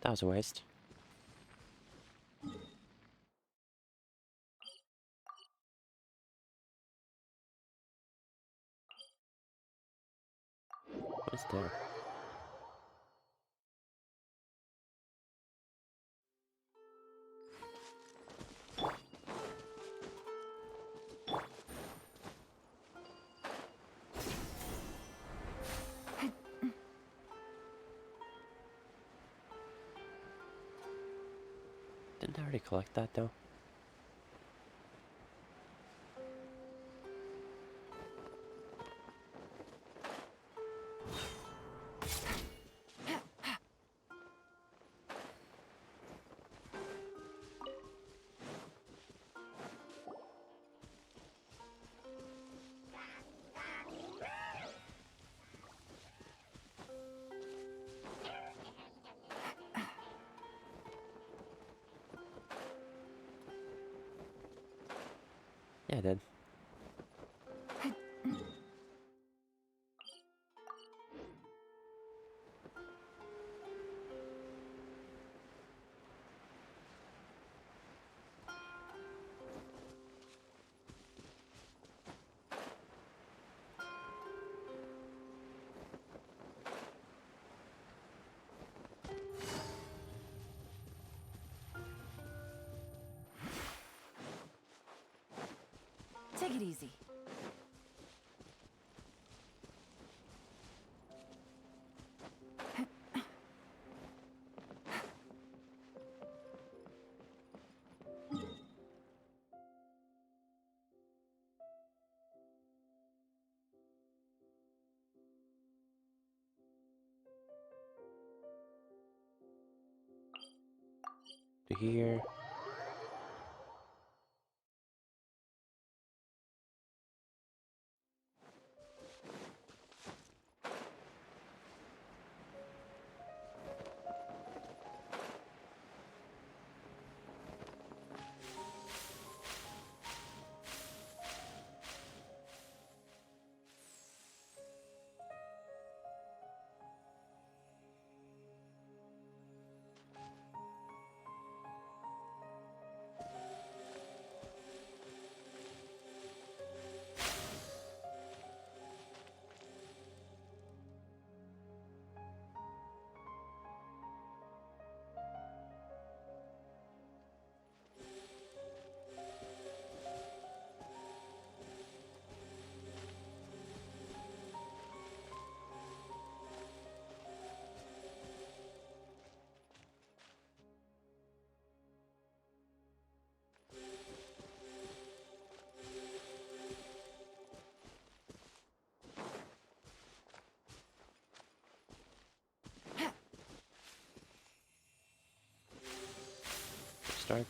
That was a waste. What is there? Didn't I already collect that though? Yeah, I did. Take it easy. To here. Start.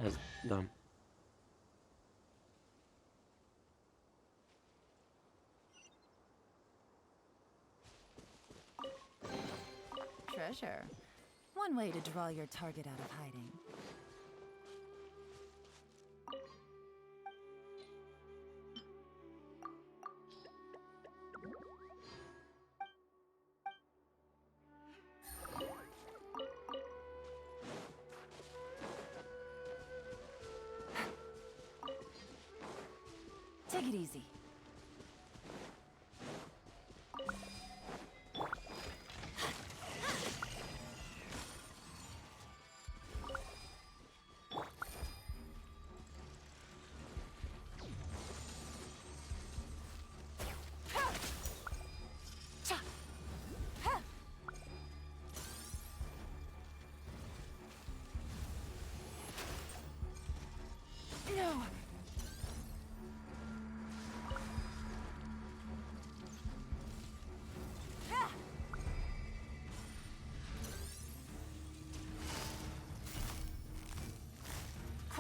That's dumb. Treasure. One way to draw your target out of hiding. Take it easy.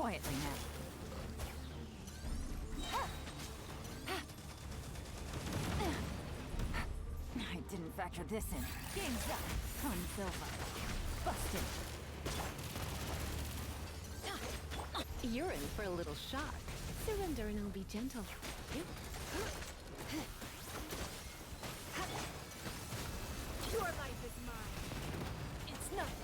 Quietly now. I didn't factor this in. Game's up. Fun's over. Busted. You're in for a little shock. Surrender and I'll be gentle. Your life is mine. It's nothing.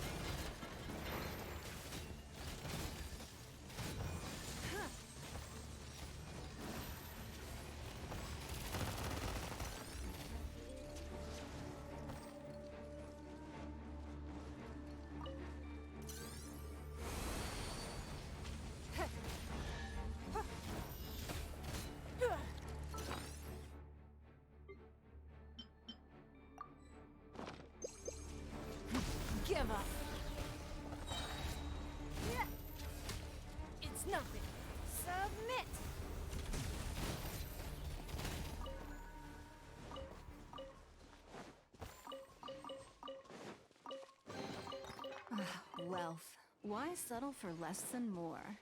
Give up. It's nothing. Submit. Wealth. Why settle for less than more?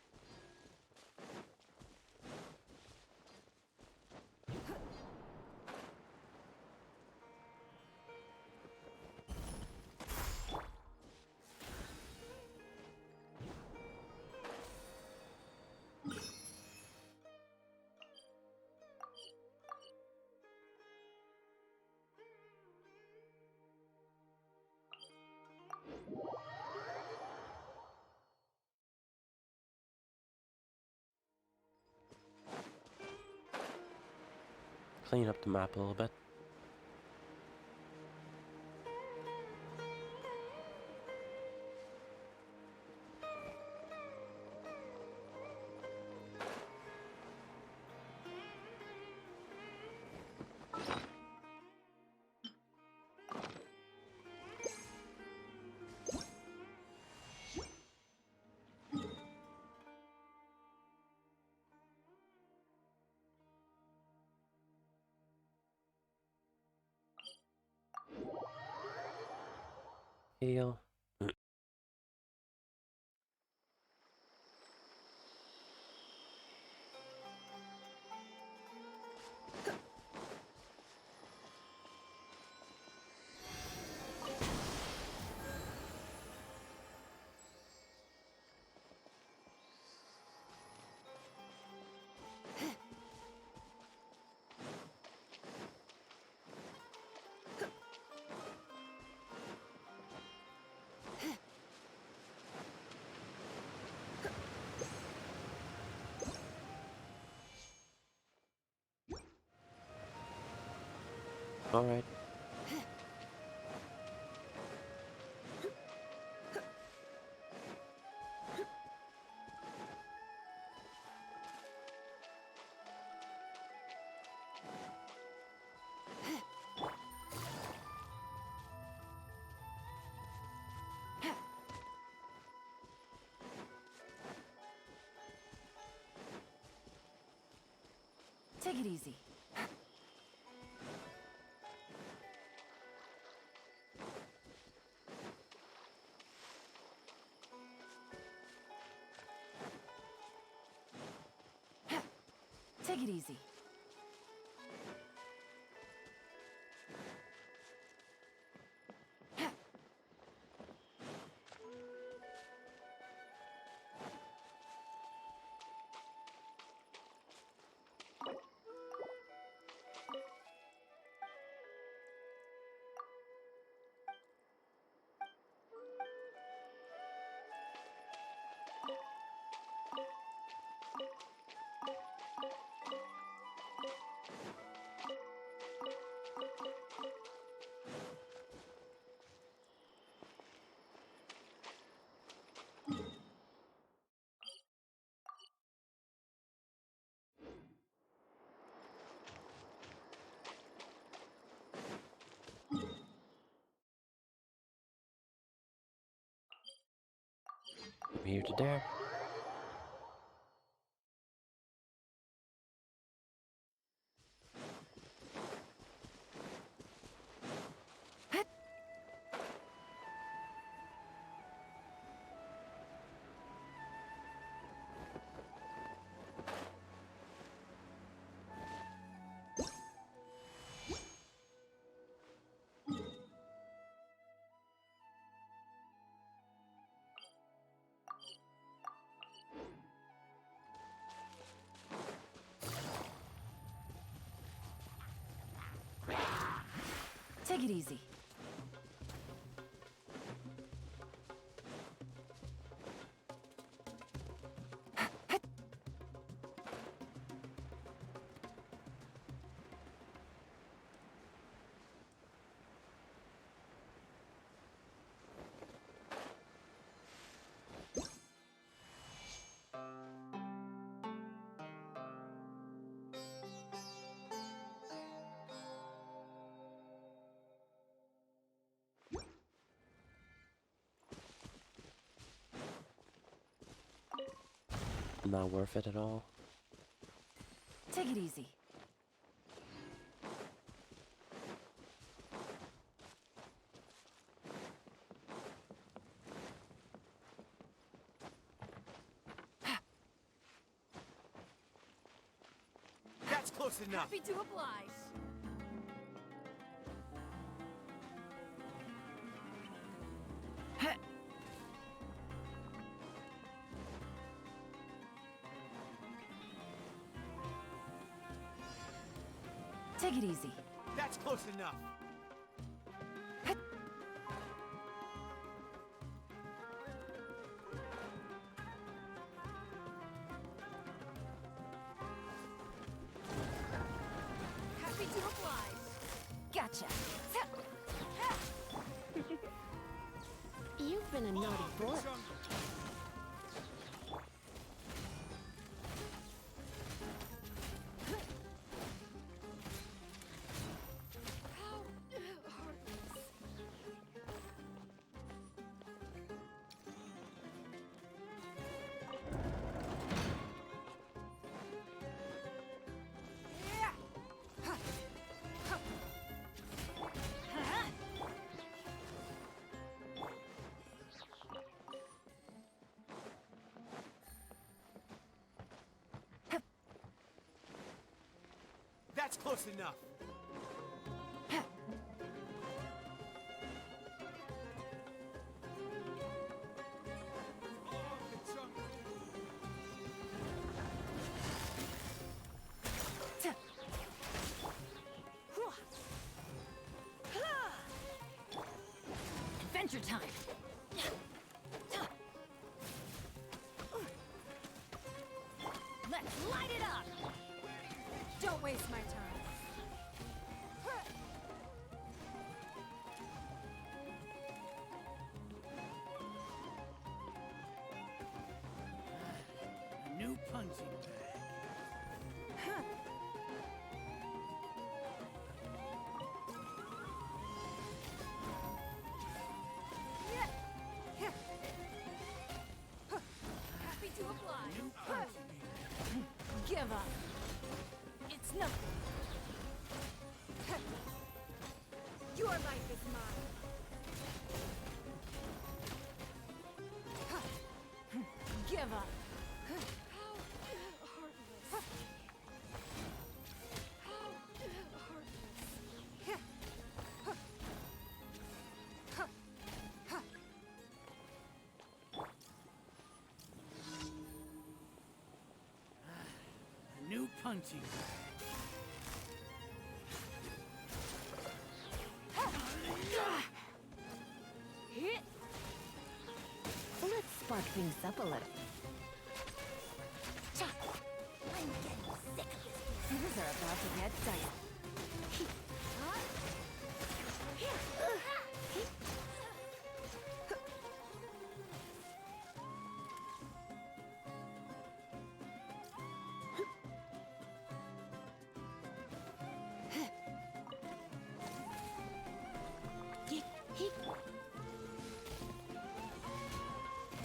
Clean up the map a little bit. Heal. All right. Take it easy. Take it easy. From here to there. Take it easy. Not worth it at all. Take it easy. That's close enough. Happy to oblige. Take it easy. That's close enough. Happy to oblige. Gotcha. You've been a naughty boy. That's close enough. Adventure time. Let's light it up. Don't waste my time. A new punching bag. Happy to oblige. Give up. It's nothing. Your life is mine. Give up. How heartless. How heartless. A new punching bag. Let's spark things up a little. I'm getting sick of this. Things are about to get dicey.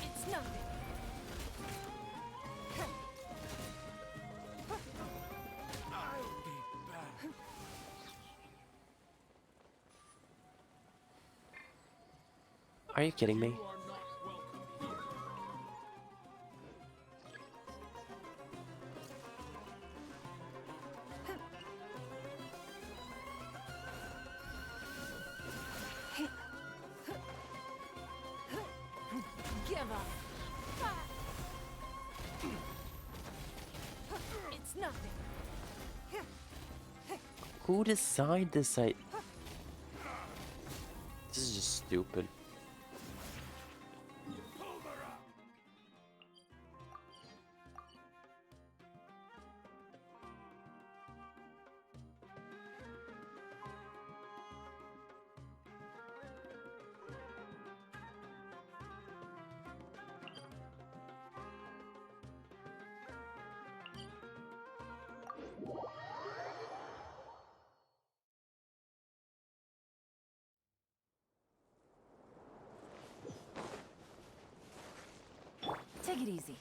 It's nothing. I'll be back. Are you kidding me? Give up. It's nothing. Who designed this site? just stupid. Take it easy.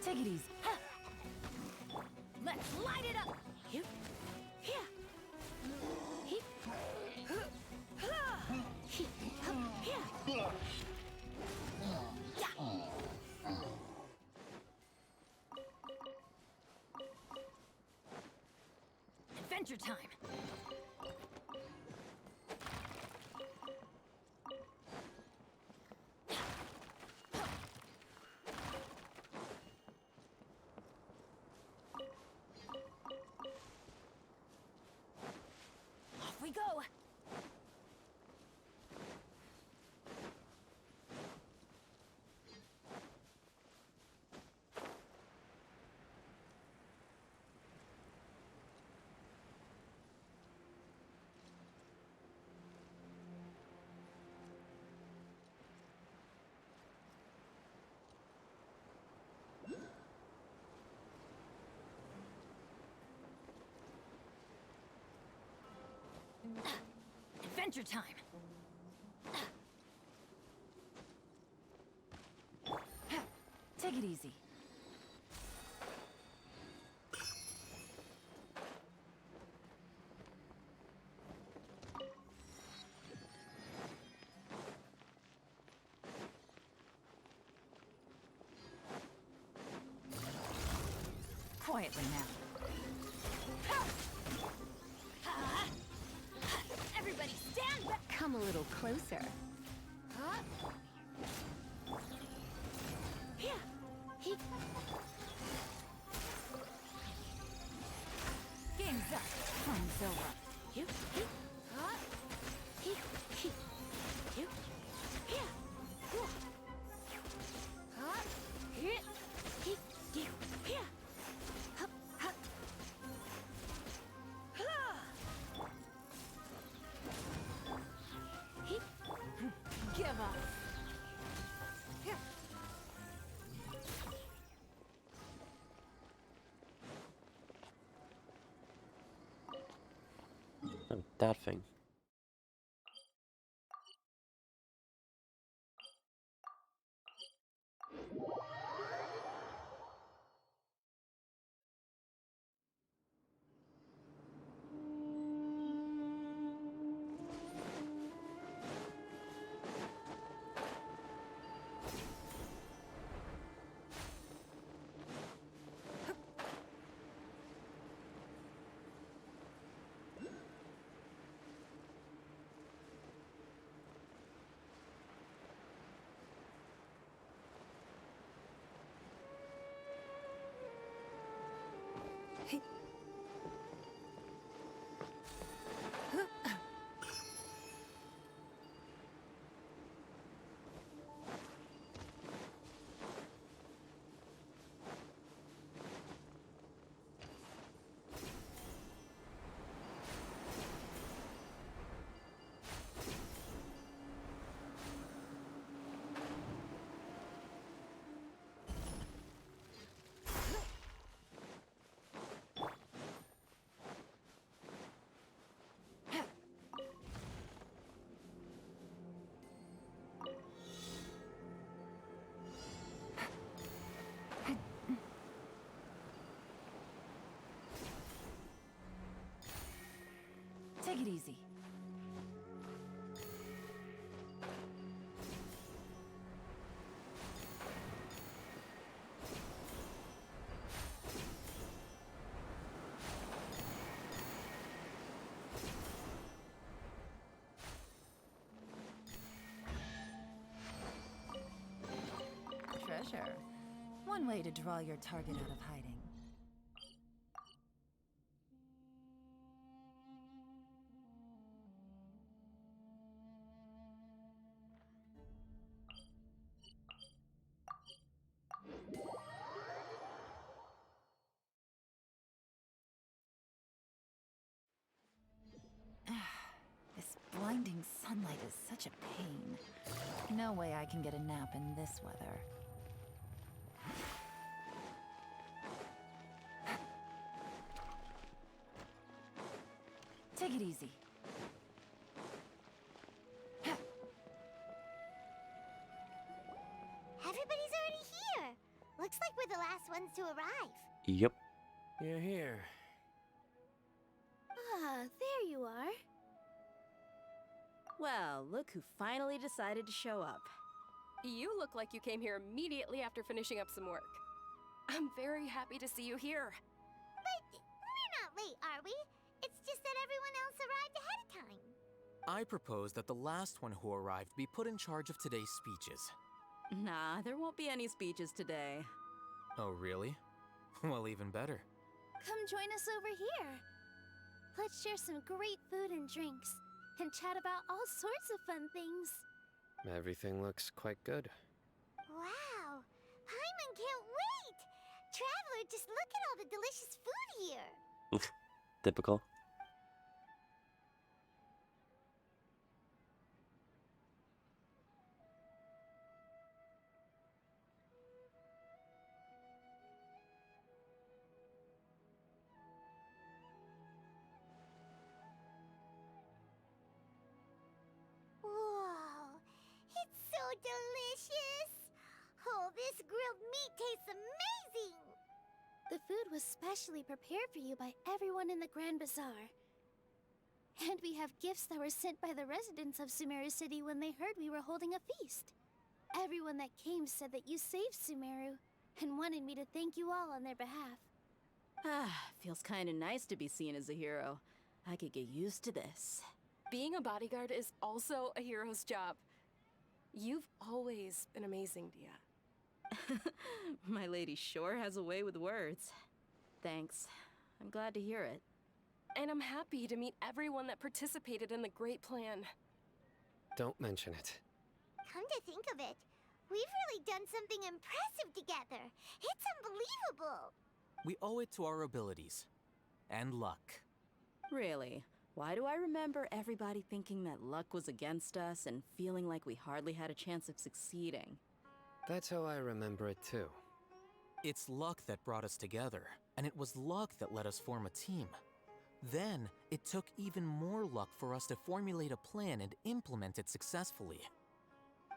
Take it easy. Let's light it up! Here. Here. Here. Here. Adventure time! Off we go! Adventure time! Take it easy. Quietly now. Everybody stand back! Come a little closer. Here. He. Game's up. Time's over. You. He. He. He. You. Here. Here. He. You. Here. Hup. Hup. He. Give up. Here. Oh, that thing. Sure. One way to draw your target out of hiding. This blinding sunlight is such a pain. No way I can get a nap in this weather. Take it easy. Everybody's already here. Looks like we're the last ones to arrive. Yep. You're here. Ah, there you are. Well, look who finally decided to show up. You look like you came here immediately after finishing up some work. I'm very happy to see you here. But we're not late, are we? It's just that everyone else arrived ahead of time. I propose that the last one who arrived be put in charge of today's speeches. Nah, there won't be any speeches today. Oh, really? Well, even better. Come join us over here. Let's share some great food and drinks, and chat about all sorts of fun things. Everything looks quite good. Wow! Paimon can't wait! Traveler, just look at all the delicious food here! Oof. Typical. Whoa! It's so delicious! Oh, this grilled meat tastes amazing! The food was specially prepared for you by everyone in the Grand Bazaar. And we have gifts that were sent by the residents of Sumeru City when they heard we were holding a feast. Everyone that came said that you saved Sumeru, and wanted me to thank you all on their behalf. Ah, feels kinda nice to be seen as a hero. I could get used to this. Being a bodyguard is also a hero's job. You've always been amazing, Dia. My lady sure has a way with words. Thanks. I'm glad to hear it. And I'm happy to meet everyone that participated in the great plan. Don't mention it. Come to think of it, we've really done something impressive together. It's unbelievable. We owe it to our abilities. And luck. Really? Why do I remember everybody thinking that luck was against us and feeling like we hardly had a chance of succeeding? That's how I remember it too. It's luck that brought us together, and it was luck that let us form a team. Then, it took even more luck for us to formulate a plan and implement it successfully.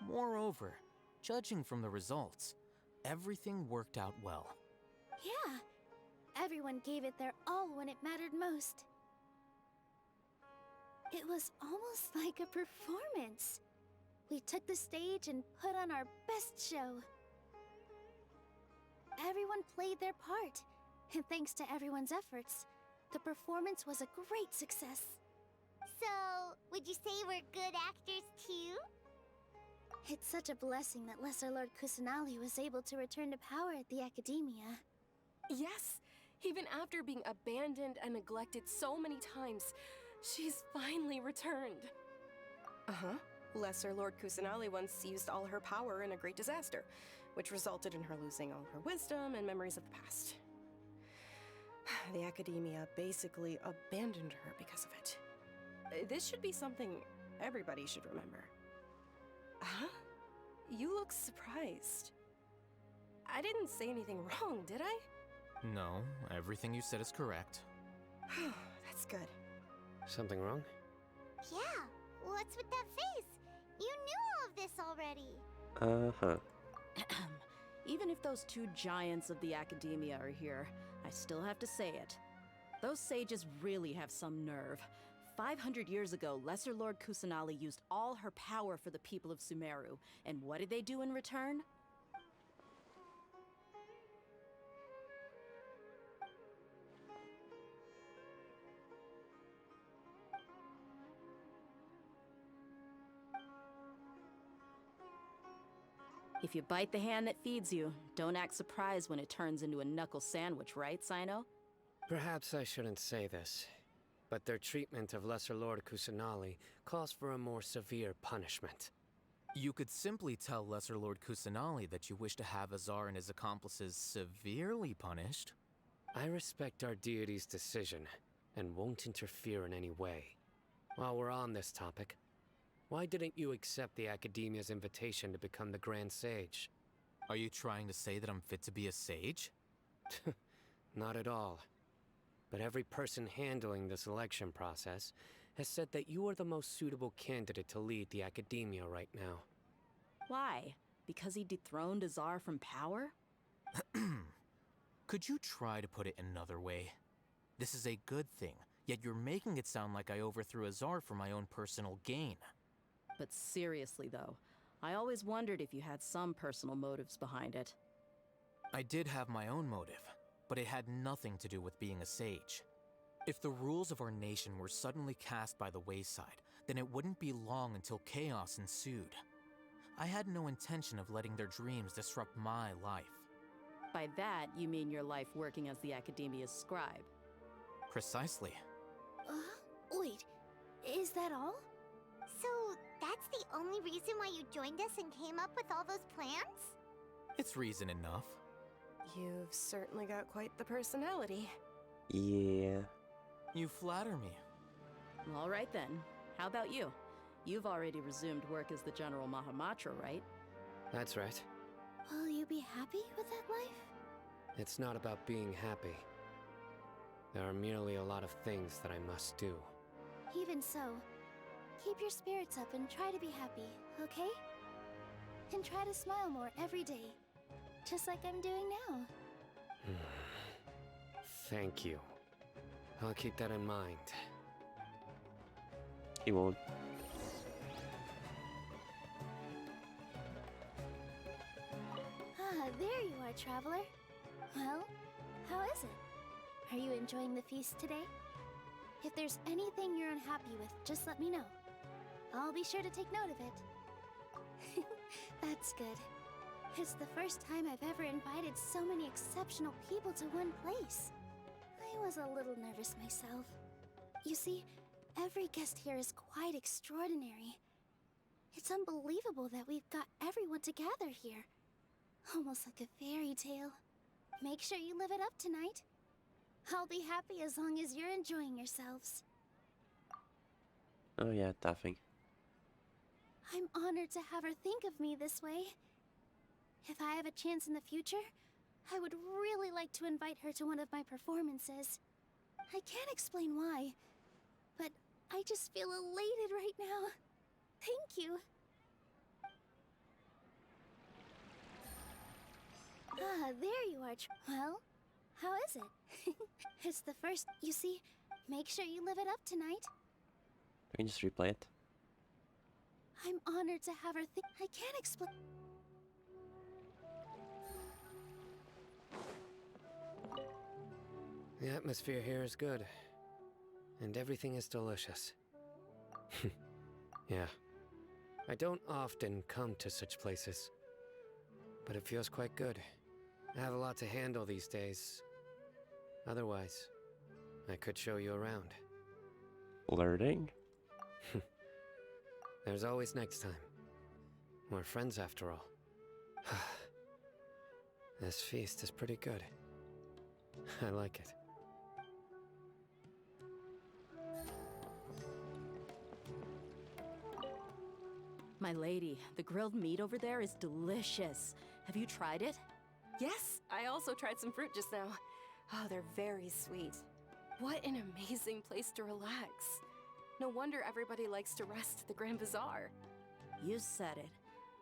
Moreover, judging from the results, everything worked out well. Yeah, everyone gave it their all when it mattered most. It was almost like a performance. We took the stage and put on our best show. Everyone played their part, and thanks to everyone's efforts, the performance was a great success. So, would you say we're good actors too? It's such a blessing that Lesser Lord Kusanali was able to return to power at the Academia. Yes, even after being abandoned and neglected so many times, she's finally returned. Uh-huh. Lesser Lord Kusanali once used all her power in a great disaster, which resulted in her losing all her wisdom and memories of the past. The Academia basically abandoned her because of it. This should be something everybody should remember. Huh? You look surprised. I didn't say anything wrong, did I? No, everything you said is correct. That's good. Something wrong? Yeah, what's with that face? You knew all of this already. Uh-huh. Even if those two giants of the Academia are here, I still have to say it. Those sages really have some nerve. 500 years ago, Lesser Lord Kusanali used all her power for the people of Sumeru. And what did they do in return? If you bite the hand that feeds you, don't act surprised when it turns into a knuckle sandwich, right, Sino? Perhaps I shouldn't say this, but their treatment of Lesser Lord Kusanali calls for a more severe punishment. You could simply tell Lesser Lord Kusanali that you wish to have Azar and his accomplices severely punished. I respect our deity's decision, and won't interfere in any way. While we're on this topic, why didn't you accept the Academia's invitation to become the Grand Sage? Are you trying to say that I'm fit to be a sage? Not at all. But every person handling the selection process has said that you are the most suitable candidate to lead the Academia right now. Why? Because he dethroned Azar from power? Could you try to put it another way? This is a good thing, yet you're making it sound like I overthrew Azar for my own personal gain. But seriously, though, I always wondered if you had some personal motives behind it. I did have my own motive, but it had nothing to do with being a sage. If the rules of our nation were suddenly cast by the wayside, then it wouldn't be long until chaos ensued. I had no intention of letting their dreams disrupt my life. By that, you mean your life working as the Academia's scribe. Precisely. Wait, is that all? So, that's the only reason why you joined us and came up with all those plans? It's reason enough. You've certainly got quite the personality. Yeah. You flatter me. All right then. How about you? You've already resumed work as the General Mahamatra, right? That's right. Will you be happy with that life? It's not about being happy. There are merely a lot of things that I must do. Even so, keep your spirits up and try to be happy, okay? And try to smile more every day, just like I'm doing now. Thank you. I'll keep that in mind. He won't. Ah, there you are, traveler. Well, how is it? Are you enjoying the feast today? If there's anything you're unhappy with, just let me know. I'll be sure to take note of it. That's good. It's the first time I've ever invited so many exceptional people to one place. I was a little nervous myself. You see, every guest here is quite extraordinary. It's unbelievable that we've got everyone together here. Almost like a fairy tale. Make sure you live it up tonight. I'll be happy as long as you're enjoying yourselves. Oh yeah, tapping. I'm honored to have her think of me this way. If I have a chance in the future, I would really like to invite her to one of my performances. I can't explain why, but I just feel elated right now. Thank you. Ah, there you are. Well, how is it? It's the first. You see, make sure you live it up tonight. I can just replay it. I'm honored to have her think. I can't explain. The atmosphere here is good. And everything is delicious. Yeah. I don't often come to such places. But it feels quite good. I have a lot to handle these days. Otherwise, I could show you around. Learning? There's always next time. We're friends after all. This feast is pretty good. I like it. My lady, the grilled meat over there is delicious. Have you tried it? Yes, I also tried some fruit just now. Oh, they're very sweet. What an amazing place to relax. No wonder everybody likes to rest at the Grand Bazaar. You said it.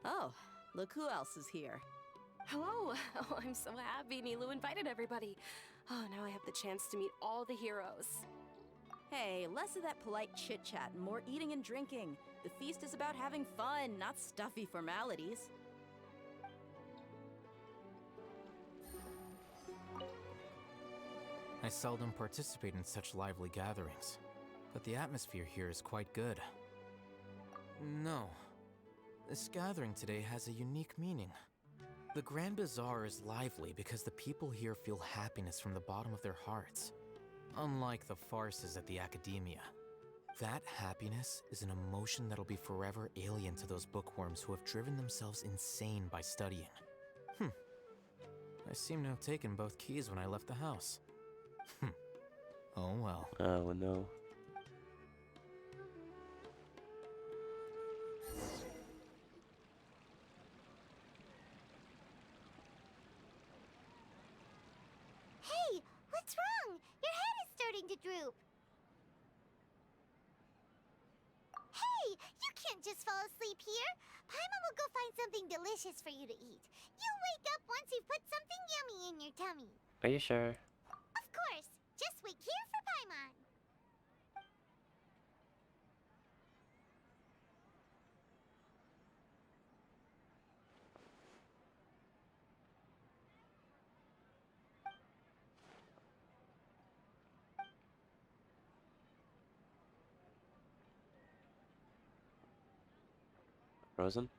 Oh, look who else is here. Hello! Oh, I'm so happy Nilu invited everybody. Oh, now I have the chance to meet all the heroes. Hey, less of that polite chit-chat and more eating and drinking. The feast is about having fun, not stuffy formalities. I seldom participate in such lively gatherings, but the atmosphere here is quite good. No. This gathering today has a unique meaning. The Grand Bazaar is lively because the people here feel happiness from the bottom of their hearts. Unlike the farces at the Academia. That happiness is an emotion that'll be forever alien to those bookworms who have driven themselves insane by studying. I seem to have taken both keys when I left the house. Oh well. Oh no. Hey, what's wrong? Your head is starting to droop. Hey, you can't just fall asleep here. Paimon will go find something delicious for you to eat. You'll wake up once you've put something yummy in your tummy. Are you sure? Of course. Just wait here for Paimon. Frozen?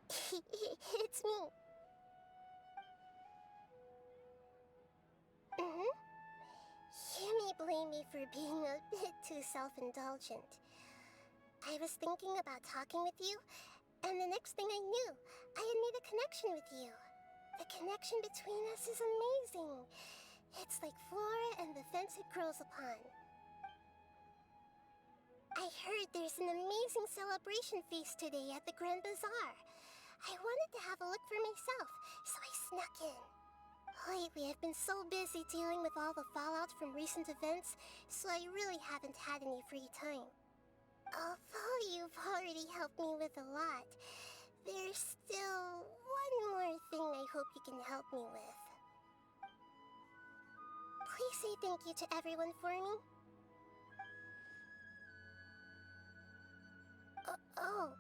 It's me. You may blame me for being a bit too self-indulgent. I was thinking about talking with you, and the next thing I knew, I had made a connection with you. The connection between us is amazing. It's like flora and the fence it grows upon. I heard there's an amazing celebration feast today at the Grand Bazaar. I wanted to have a look for myself, so I snuck in. Lately, I've been so busy dealing with all the fallout from recent events, so I really haven't had any free time. Although you've already helped me with a lot, there's still one more thing I hope you can help me with. Please say thank you to everyone for me. Oh,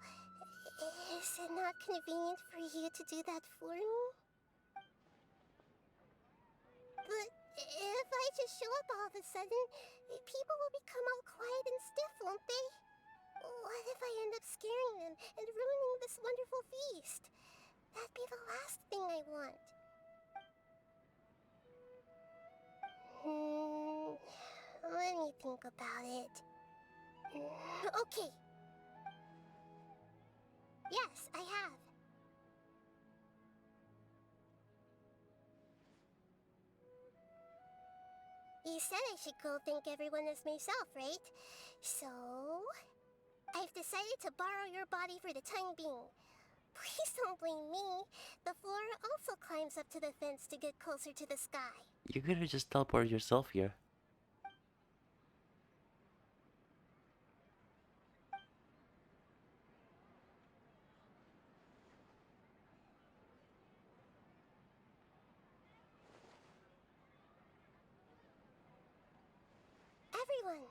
is it not convenient for you to do that for me? But if I just show up all of a sudden, people will become all quiet and stiff, won't they? What if I end up scaring them and ruining this wonderful feast? That'd be the last thing I want. Let me think about it. Okay. Yes, I have. You said I should go thank everyone as myself, right? So, I've decided to borrow your body for the time being. Please don't blame me. The flora also climbs up to the fence to get closer to the sky. You could have just teleported yourself here. Everyone!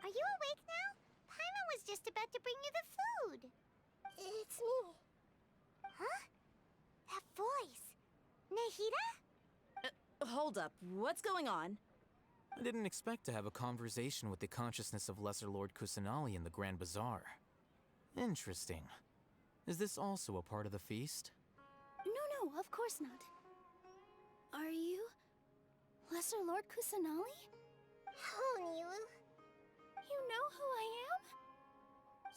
Are you awake now? Paimon was just about to bring you the food. It's me. Huh? That voice. Nahida? Hold up, what's going on? I didn't expect to have a conversation with the consciousness of Lesser Lord Kusanali in the Grand Bazaar. Interesting. Is this also a part of the feast? No, of course not. Are you Lesser Lord Kusanali? Hello, Nilu. You know who I am?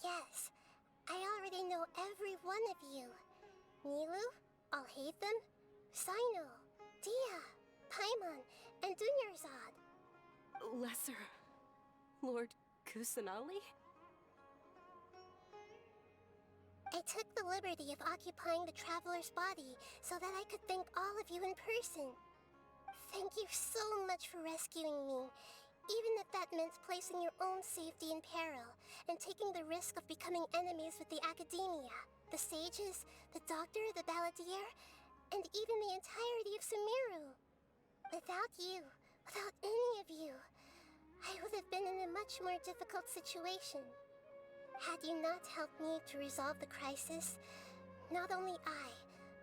Yes, I already know every one of you. Nilu, Alhaitham, Sino, Dia, Paimon, and Dunyarzad. Lesser Lord Kusanali? I took the liberty of occupying the traveler's body so that I could thank all of you in person. Thank you so much for rescuing me, even if that meant placing your own safety in peril and taking the risk of becoming enemies with the Academia, the sages, the doctor, the balladeer, and even the entirety of Sumeru. Without you, without any of you, I would have been in a much more difficult situation. Had you not helped me to resolve the crisis, not only I,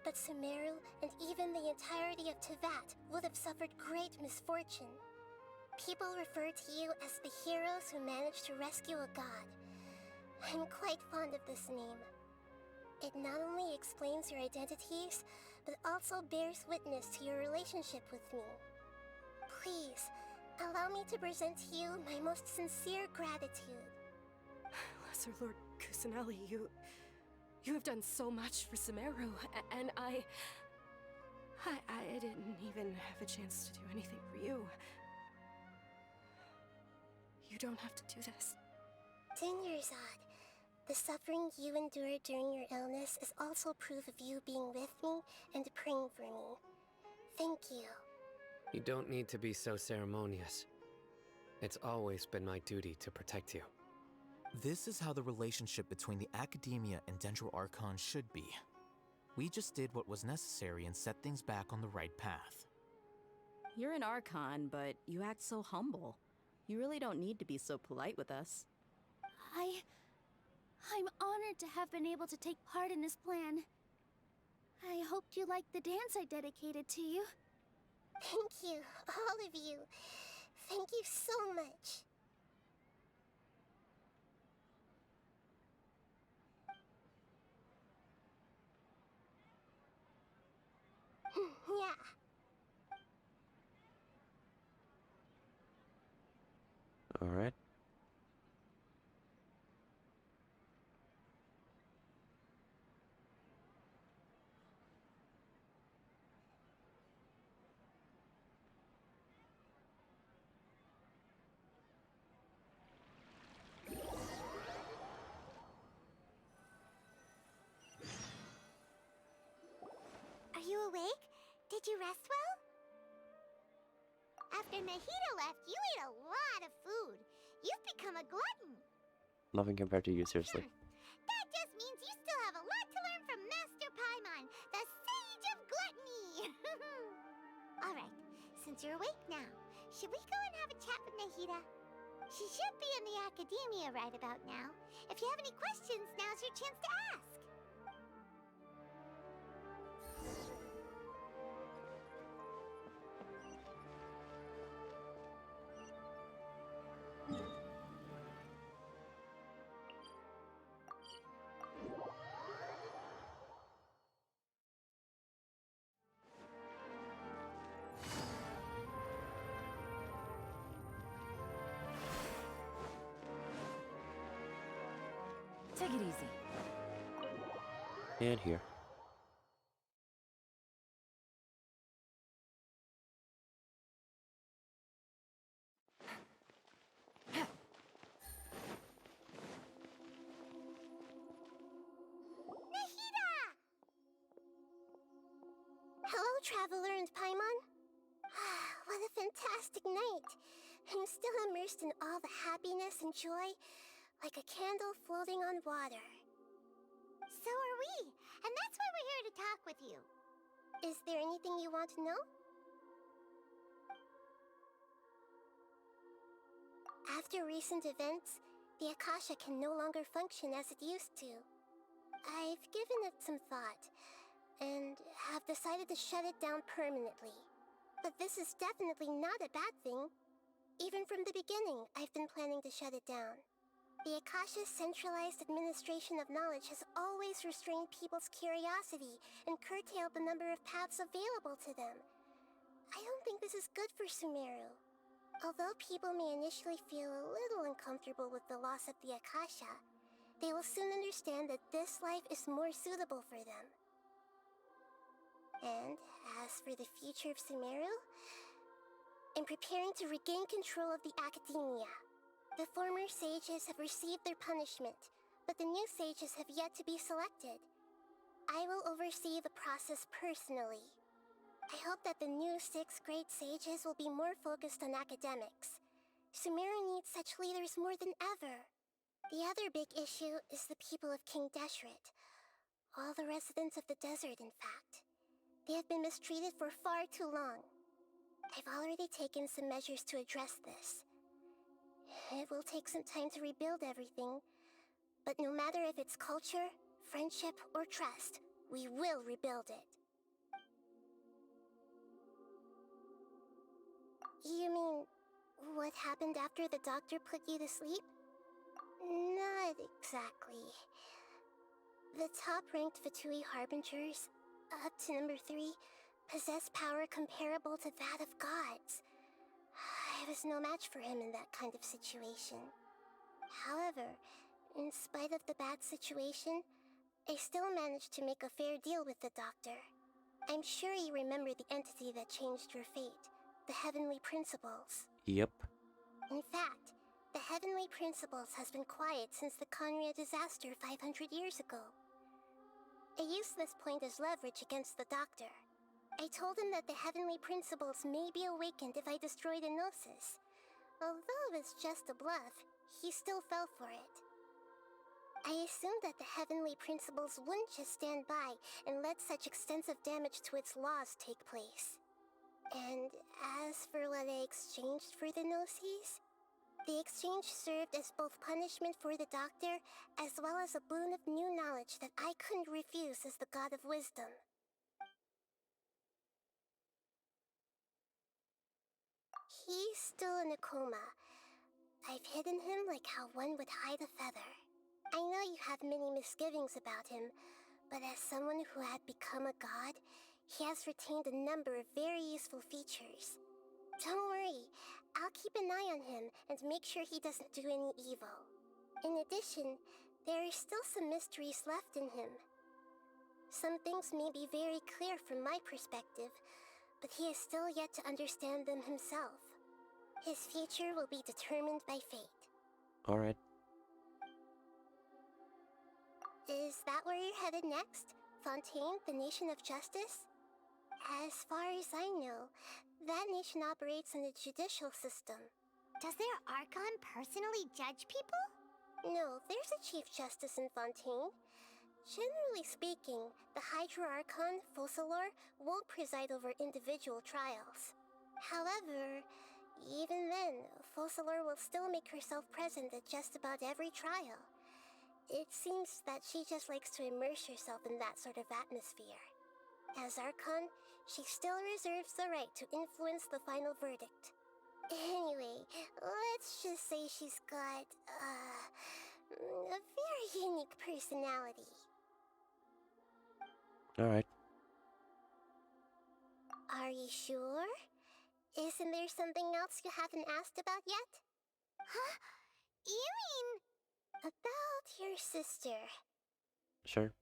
but Sumeru and even the entirety of Tevat would have suffered great misfortune. People refer to you as the heroes who managed to rescue a god. I'm quite fond of this name. It not only explains your identities, but also bears witness to your relationship with me. Please, allow me to present to you my most sincere gratitude. Lesser Lord Kusanali, you have done so much for Sumeru, and I didn't even have a chance to do anything for you. You don't have to do this. Dinyerzad, the suffering you endured during your illness is also proof of you being with me and praying for me. Thank you. You don't need to be so ceremonious. It's always been my duty to protect you. This is how the relationship between the Academia and Dendro Archon should be. We just did what was necessary and set things back on the right path. You're an Archon, but you act so humble. You really don't need to be so polite with us. I'm honored to have been able to take part in this plan. I hoped you liked the dance I dedicated to you. Thank you, all of you. Thank you so much. Yeah. All right. Are you awake? Did you rest well? After Nahida left, you ate a lot of food. You've become a glutton. Nothing compared to you, seriously. That just means you still have a lot to learn from Master Paimon, the Sage of Gluttony. Alright, since you're awake now, should we go and have a chat with Nahida? She should be in the Academia right about now. If you have any questions, now's your chance to ask. Take it easy. And here. Hello, Traveler and Paimon. What a fantastic night. I'm still immersed in all the happiness and joy, like a candle floating on water. So are we, and that's why we're here to talk with you. Is there anything you want to know? After recent events, the Akasha can no longer function as it used to. I've given it some thought, and have decided to shut it down permanently. But this is definitely not a bad thing. Even from the beginning, I've been planning to shut it down. The Akasha's centralized administration of knowledge has always restrained people's curiosity and curtailed the number of paths available to them. I don't think this is good for Sumeru. Although people may initially feel a little uncomfortable with the loss of the Akasha, they will soon understand that this life is more suitable for them. And as for the future of Sumeru, I'm preparing to regain control of the Academia. The former sages have received their punishment, but the new sages have yet to be selected. I will oversee the process personally. I hope that the new 6 great sages will be more focused on academics. Sumeru needs such leaders more than ever. The other big issue is the people of King Deshret. All the residents of the desert, in fact. They have been mistreated for far too long. I've already taken some measures to address this. It will take some time to rebuild everything, but no matter if it's culture, friendship, or trust, we will rebuild it. You mean, What happened after the doctor put you to sleep? Not exactly. The top-ranked Fatui Harbingers, up to number 3, possess power comparable to that of gods. I was no match for him in that kind of situation. However, in spite of the bad situation, I still managed to make a fair deal with the doctor. I'm sure you remember the entity that changed your fate, the Heavenly Principles. Yep. In fact, the Heavenly Principles has been quiet since the Conria disaster 500 years ago. I used this point as leverage against the doctor. I told him that the Heavenly Principles may be awakened if I destroy the Gnosis. Although it was just a bluff, he still fell for it. I assumed that the Heavenly Principles wouldn't just stand by and let such extensive damage to its laws take place. And as for what I exchanged for the Gnosis, the exchange served as both punishment for the doctor as well as a boon of new knowledge that I couldn't refuse as the God of Wisdom. He's still in a coma. I've hidden him like how one would hide a feather. I know you have many misgivings about him, but as someone who had become a god, he has retained a number of very useful features. Don't worry, I'll keep an eye on him and make sure he doesn't do any evil. In addition, there are still some mysteries left in him. Some things may be very clear from my perspective, but he is still yet to understand them himself. His future will be determined by fate. Alright. Is that where you're headed next? Fontaine, the Nation of Justice? As far as I know, that nation operates in a judicial system. Does their Archon personally judge people? No, there's a Chief Justice in Fontaine. Generally speaking, the Hydra Archon, Focalor, won't preside over individual trials. However, even then, Focalor will still make herself present at just about every trial. It seems that she just likes to immerse herself in that sort of atmosphere. As Archon, she still reserves the right to influence the final verdict. Anyway, let's just say she's got, a very unique personality. Alright. Are you sure? Isn't there something else you haven't asked about yet? Huh? You mean... About your sister. Sure.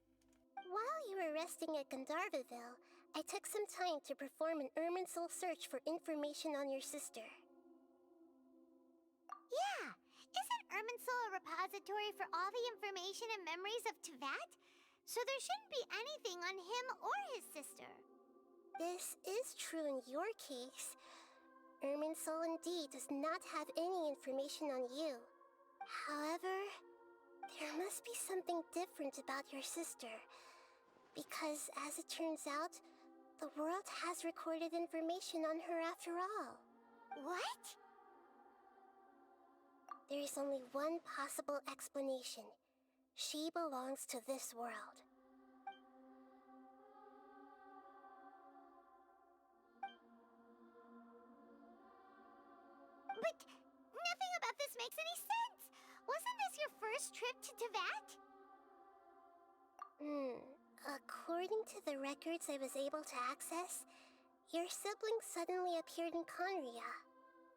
While you were resting at Gandharvaville, I took some time to perform an Irminsul search for information on your sister. Yeah! Isn't Irminsul a repository for all the information and memories of Teyvat? So there shouldn't be anything on him or his sister. This is true in your case. Irminsul indeed does not have any information on you. However, there must be something different about your sister. Because, as it turns out, the world has recorded information on her after all. What? There is only one possible explanation. She belongs to this world. But nothing about this makes any sense! Wasn't this your first trip to Teyvat? According to the records I was able to access, your sibling suddenly appeared in Conria.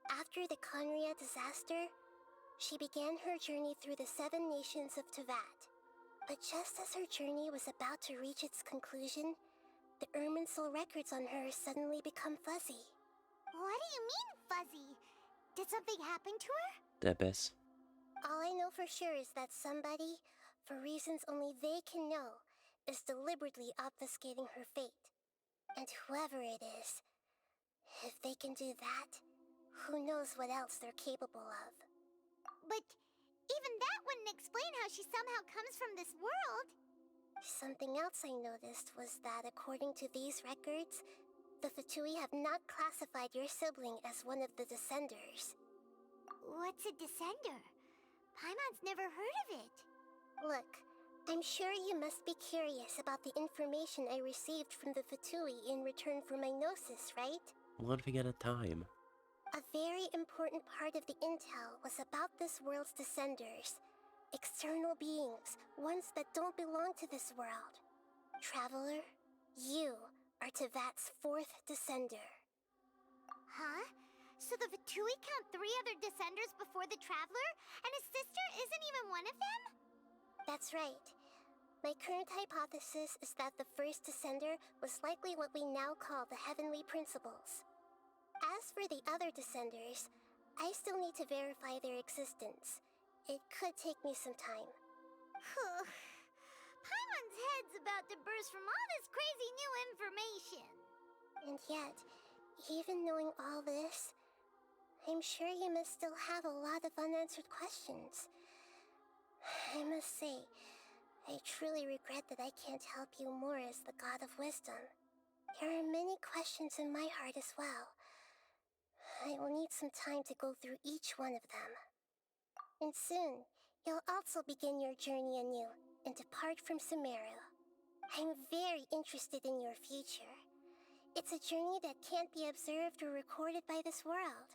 After the Conria disaster, she began her journey through the 7 nations of Teyvat. But just as her journey was about to reach its conclusion, the Irminsul records on her suddenly become fuzzy. What do you mean, fuzzy? Did something happen to her? The best. All I know for sure is that somebody, for reasons only they can know, is deliberately obfuscating her fate. And whoever it is, if they can do that, who knows what else they're capable of. But even that wouldn't explain how she somehow comes from this world. Something else I noticed was that according to these records, the Fatui have not classified your sibling as one of the Descenders. What's a Descender? Paimon's never heard of it. Look, I'm sure you must be curious about the information I received from the Fatui in return for my Gnosis, right? One thing at a time. A very important part of the intel was about this world's descenders. External beings, ones that don't belong to this world. Traveler, you are Tevat's 4th descender. Huh? So the Vatui count 3 other descenders before the Traveler, and his sister isn't even one of them? That's right. My current hypothesis is that the first descender was likely what we now call the Heavenly Principles. As for the other descenders, I still need to verify their existence. It could take me some time. Paimon's head's about to burst from all this crazy new information. And yet, even knowing all this, I'm sure you must still have a lot of unanswered questions. I must say, I truly regret that I can't help you more as the God of Wisdom. There are many questions in my heart as well. I will need some time to go through each one of them. And soon, you'll also begin your journey anew and depart from Sumeru. I'm very interested in your future. It's a journey that can't be observed or recorded by this world.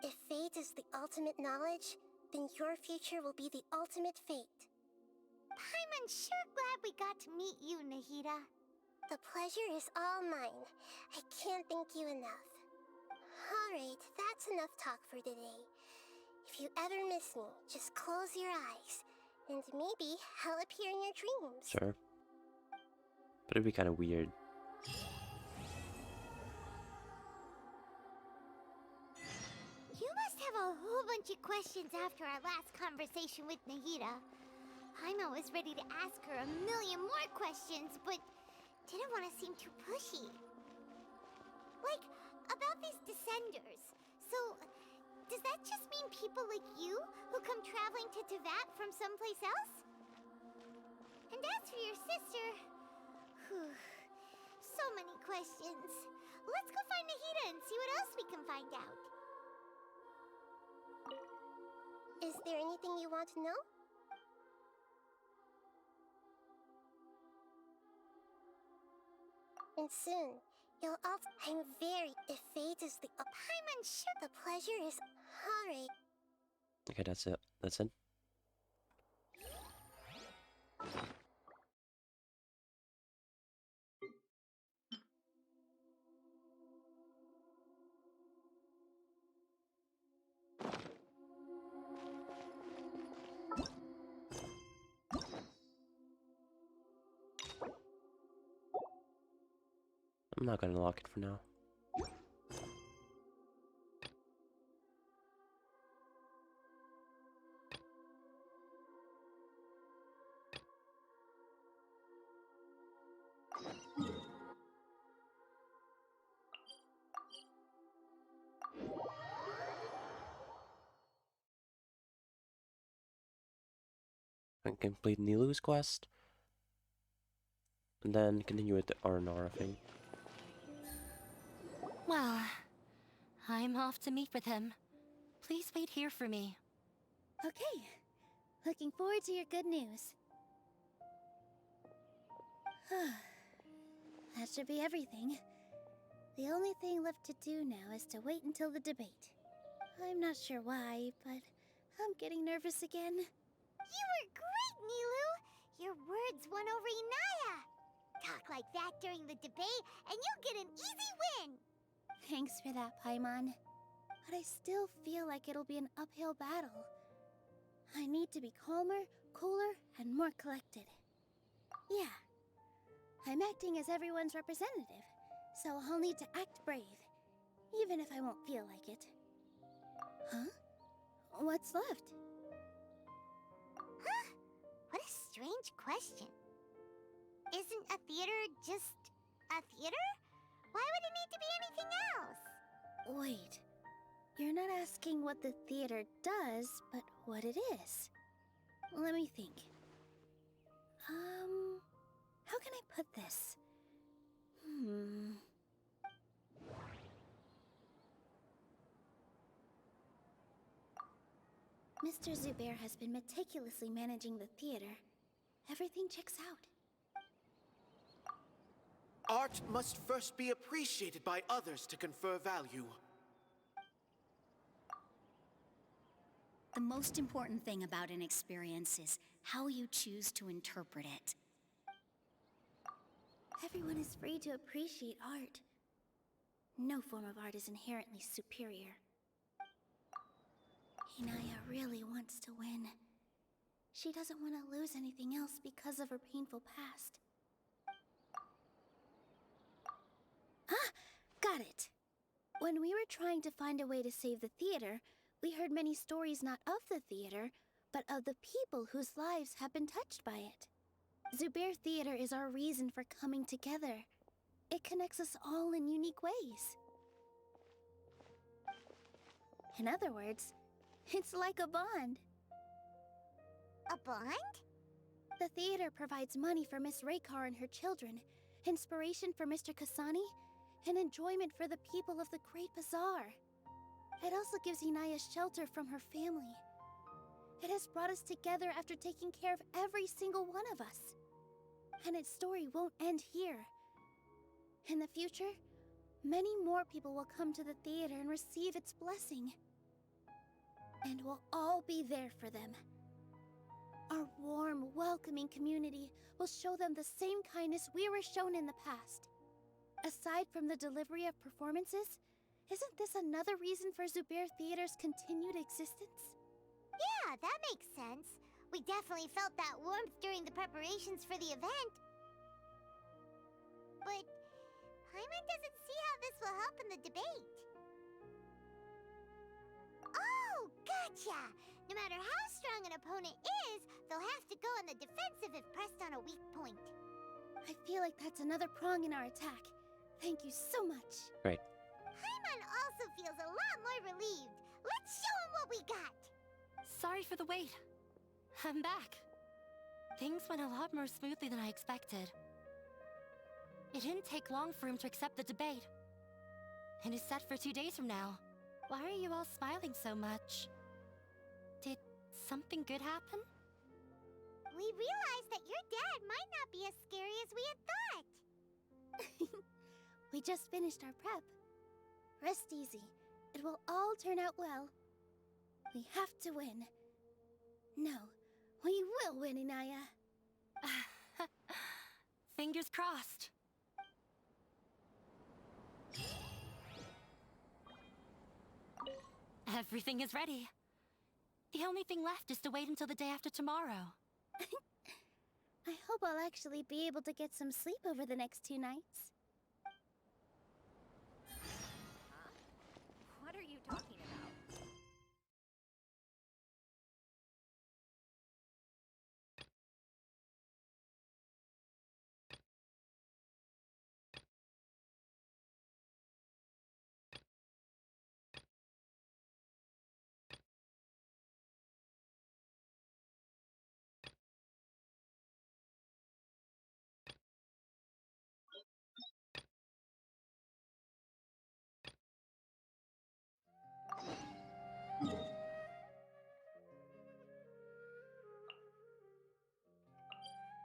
If fate is the ultimate knowledge, then your future will be the ultimate fate. Paimon's sure glad we got to meet you, Nahida. The pleasure is all mine. I can't thank you enough. Alright, that's enough talk for today. If you ever miss me, just close your eyes, and maybe I'll appear in your dreams. Sure. But it'd be kind of weird. You must have a whole bunch of questions after our last conversation with Nahida. Paimon was ready to ask her a million more questions, but didn't want to seem too pushy. Like, about these descenders. So, does that just mean people like you who come traveling to Tevat from someplace else? And as for your sister... so many questions. Let's go find Nahida and see what else we can find out. Is there anything you want to know? And soon, you'll also... I'm very... If fate is the... Paimon sure... The pleasure is... Alright. Okay, that's it. That's it. I'm not gonna lock it for now. And complete Nilu's quest, and then continue with the R&R thing. Well, I'm off to meet with him. Please wait here for me. Okay. Looking forward to your good news. That should be everything. The only thing left to do now is to wait until the debate. I'm not sure why, but I'm getting nervous again. You were great, Nilu! Your words won over Inaya! Talk like that during the debate, and you'll get an easy win! Thanks for that, Paimon. But I still feel like it'll be an uphill battle. I need to be calmer, cooler, and more collected. Yeah. I'm acting as everyone's representative, so I'll need to act brave, even if I won't feel like it. Huh? What's left? Huh? What a strange question. Isn't a theater just a theater? Why would it need to be anything else? Wait. You're not asking what the theater does, but what it is. Let me think. How can I put this? Mr. Zubair has been meticulously managing the theater. Everything checks out. Art must first be appreciated by others to confer value. The most important thing about an experience is how you choose to interpret it. Everyone is free to appreciate art. No form of art is inherently superior. Inaya really wants to win. She doesn't want to lose anything else because of her painful past. Ah! Got it! When we were trying to find a way to save the theater, we heard many stories not of the theater, but of the people whose lives have been touched by it. Zubair Theater is our reason for coming together. It connects us all in unique ways. In other words, it's like a bond. A bond? The theater provides money for Miss Raykar and her children, inspiration for Mr. Kasani, and enjoyment for the people of the Great Bazaar. It also gives Inaya shelter from her family. It has brought us together after taking care of every single one of us. And its story won't end here. In the future, many more people will come to the theater and receive its blessing. And we'll all be there for them. Our warm, welcoming community will show them the same kindness we were shown in the past. Aside from the delivery of performances, isn't this another reason for Zubair Theater's continued existence? Yeah, that makes sense. We definitely felt that warmth during the preparations for the event. But Paimon doesn't see how this will help in the debate. Oh, gotcha! No matter how strong an opponent is, they'll have to go on the defensive if pressed on a weak point. I feel like that's another prong in our attack. Thank you so much. Great. Paimon also feels a lot more relieved. Let's show him what we got! Sorry for the wait. I'm back. Things went a lot more smoothly than I expected. It didn't take long for him to accept the debate. It is set for 2 days from now. Why are you all smiling so much? Did something good happen? We realized that your dad might not be as scary as we had thought. We just finished our prep. Rest easy. It will all turn out well. We have to win. No, we will win, Inaya. Fingers crossed. Everything is ready. The only thing left is to wait until the day after tomorrow. I hope I'll actually be able to get some sleep over the next 2 nights. What are you talking about?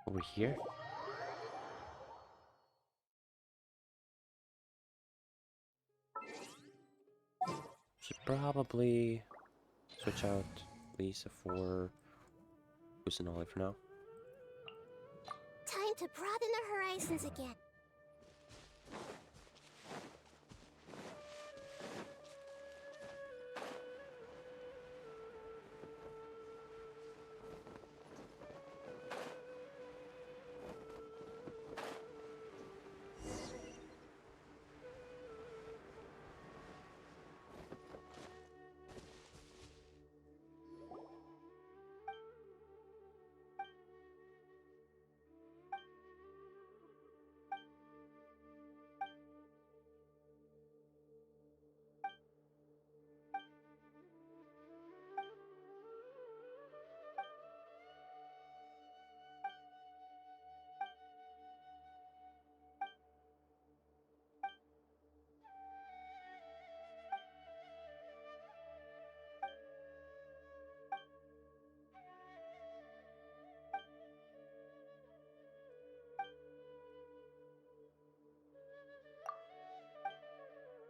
Over here? Should probably switch out Lisa for Kusanali for now. Time to broaden the horizons again.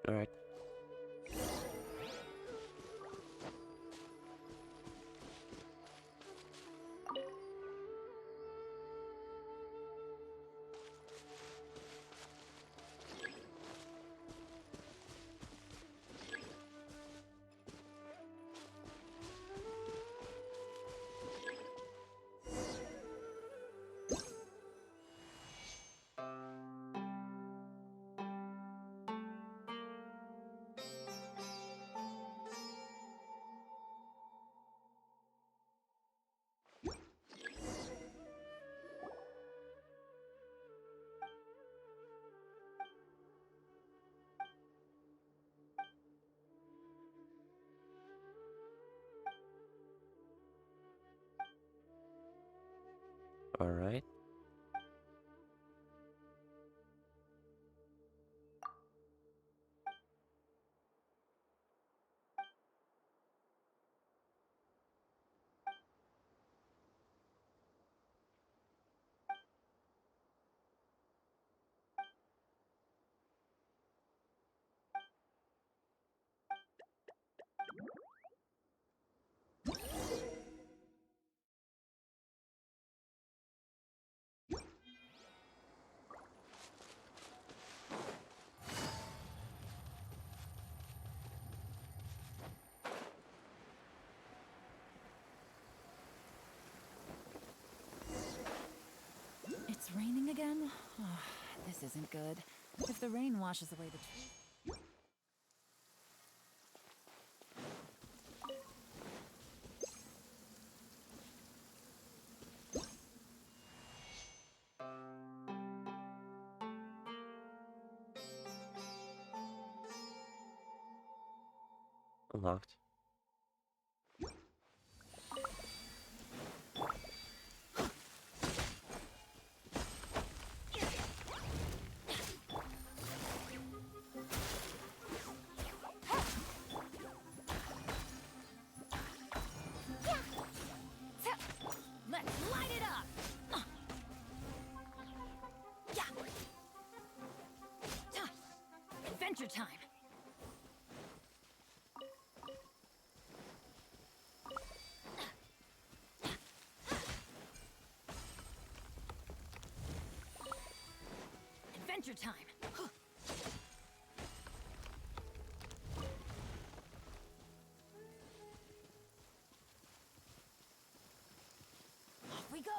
Alright. Alright. It's raining again? Oh, this isn't good. If the rain washes away the trees... Unlocked. Let's light it up! Yeah! Adventure time! Adventure time! Off we go!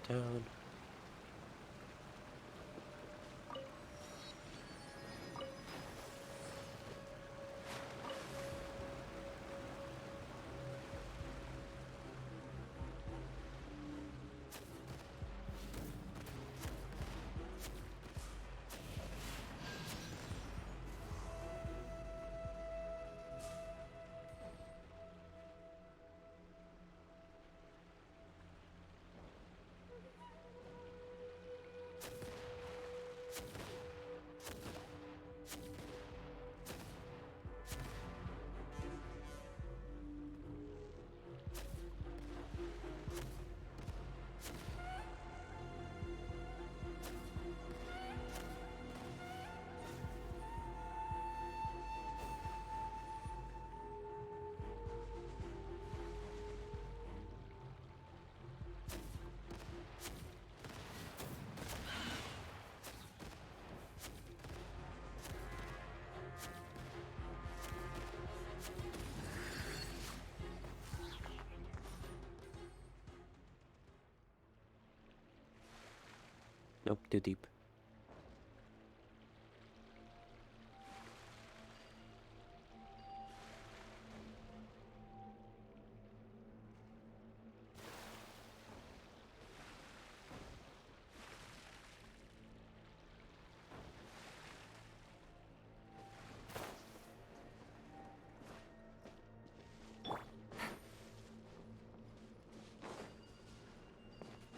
Down. Nope, too deep.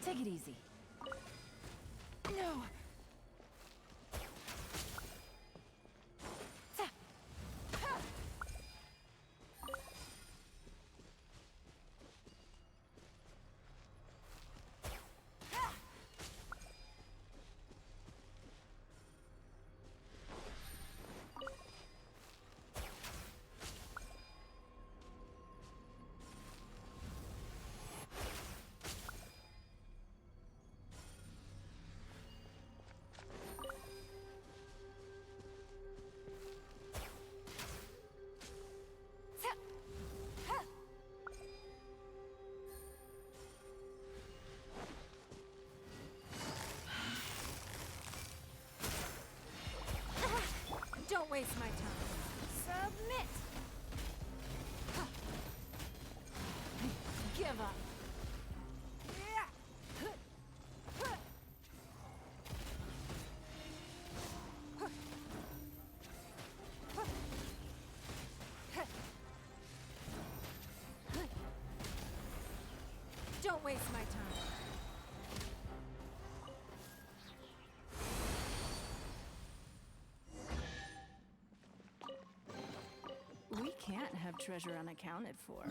Take it easy. No. Don't waste my time. Submit! Give up. Don't waste my time. We can't have treasure unaccounted for.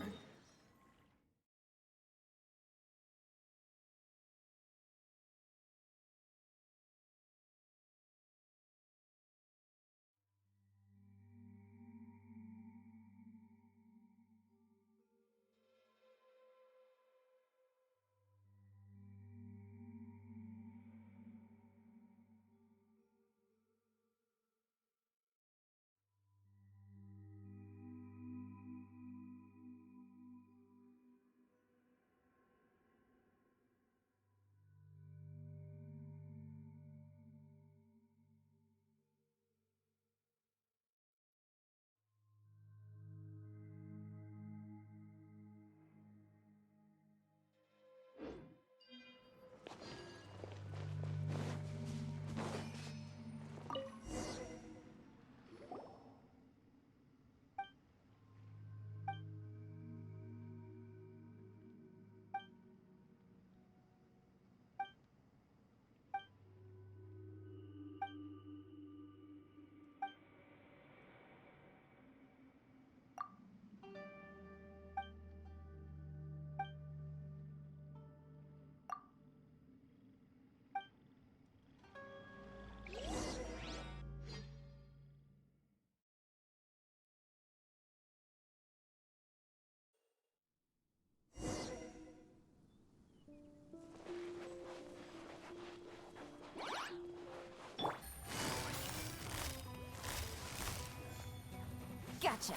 Gotcha.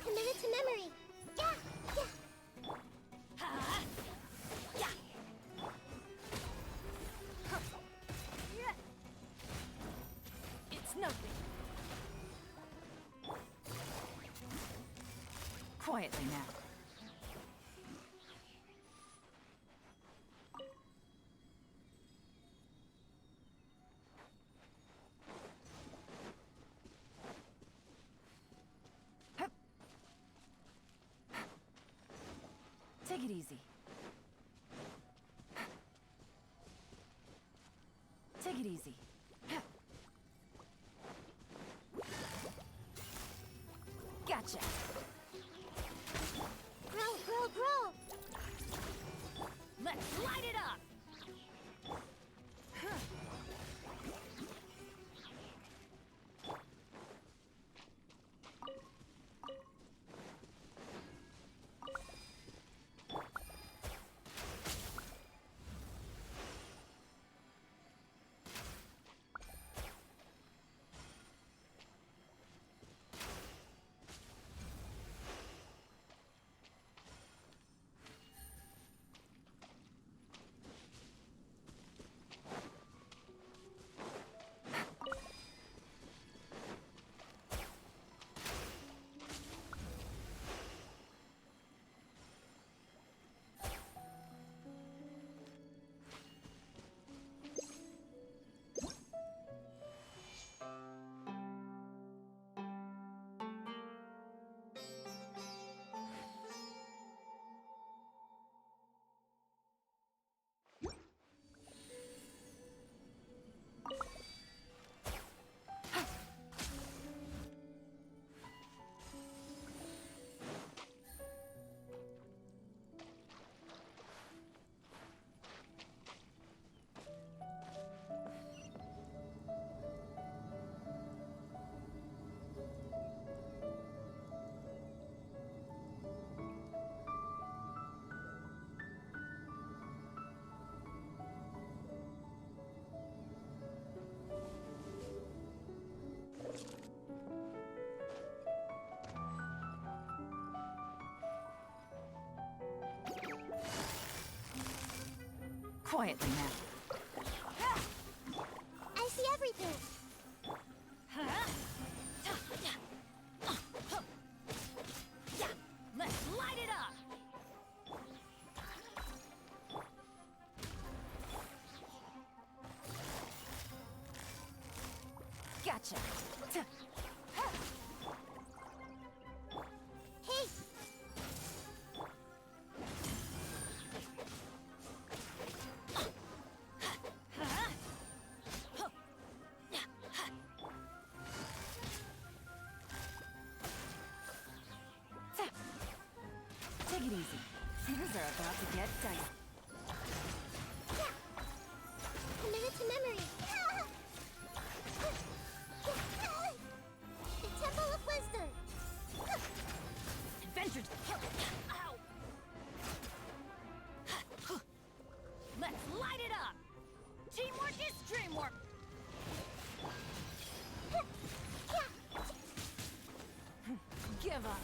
Commit to memory. Yeah, yeah. It's nothing. Quietly now. Take it easy. Take it easy. Gotcha. Grow. Let's light it up. Quietly now. I see everything. Let's light it up! Gotcha. Hey! Take it easy. Things are about to get dicey. Commit to memory. The Temple of Wisdom. Adventure to kill. Ow! Let's light it up! Teamwork is dreamwork! Give up.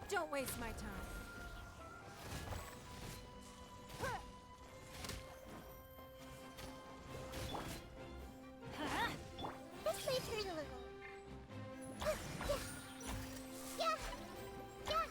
Don't waste my time. This may hurt a little. Yeah. Yeah. Yeah.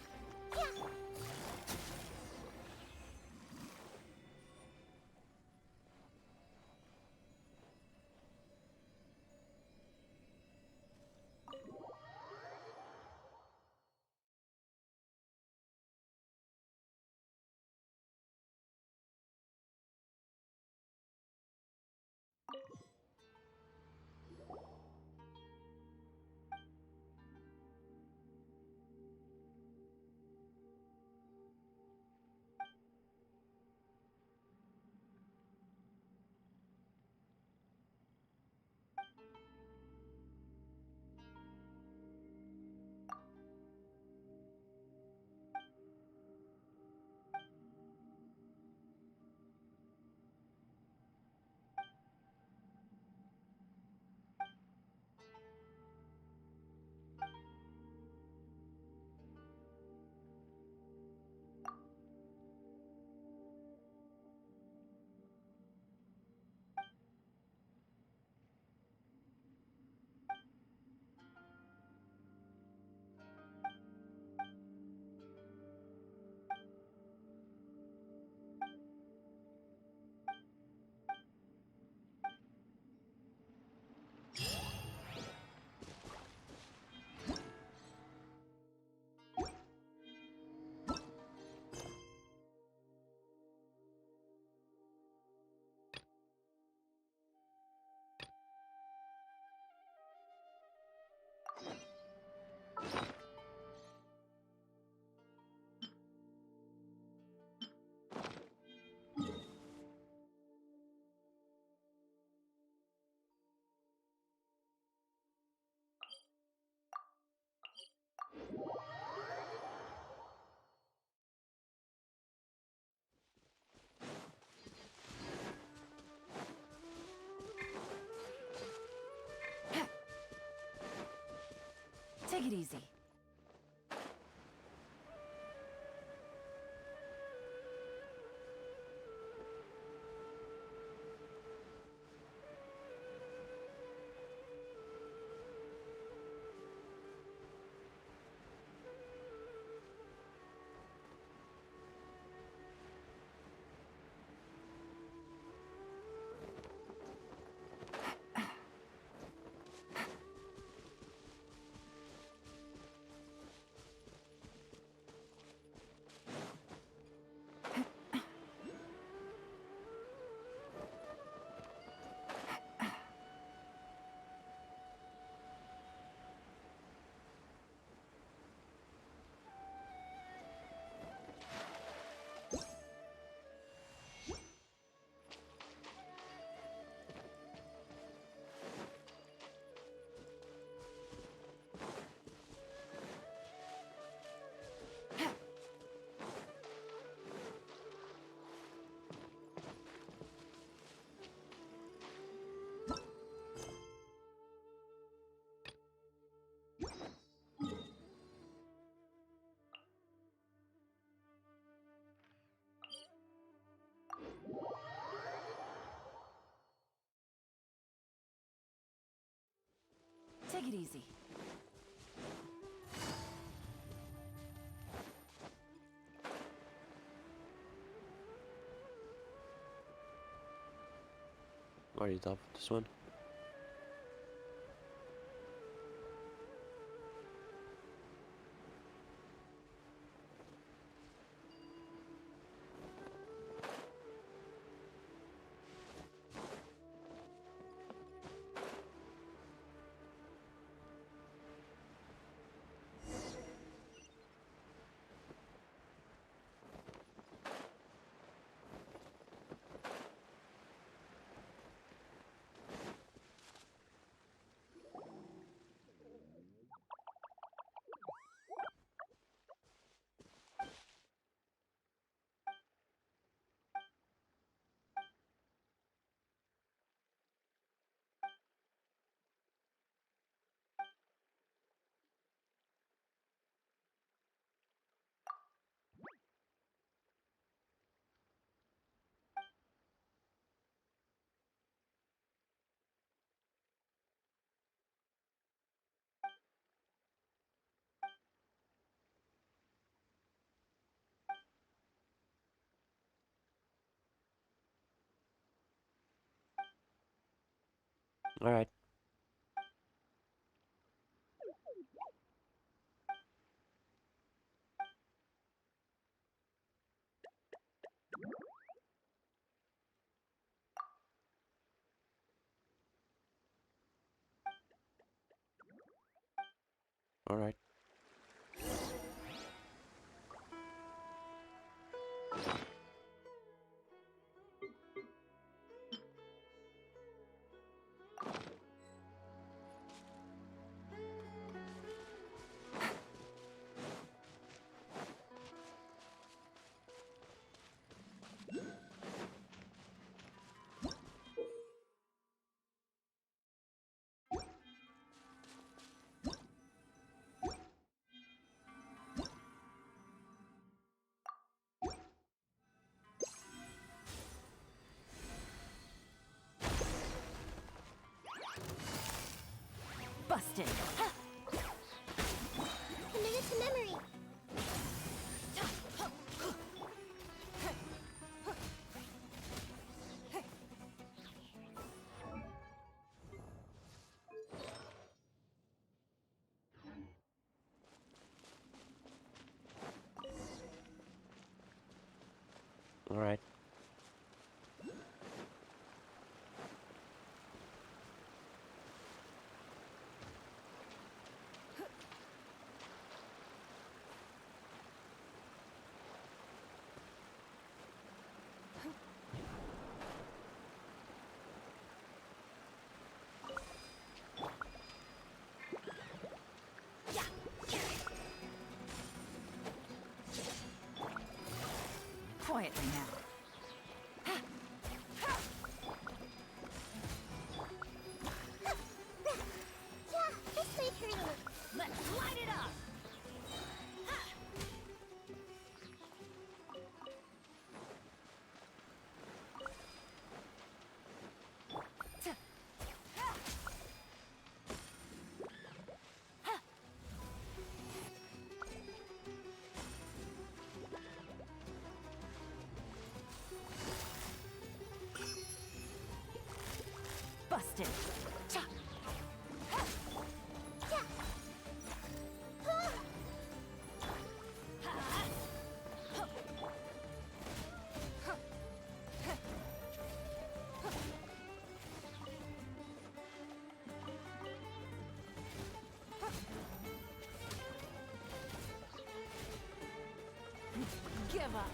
Yeah. Take it easy. Take it easy. Are you done with this one? Alright. Alright. Busted. Commit it to memory. Alright. Quietly now. Yeah, this may hurt. Let's light it up! Busted. Give up.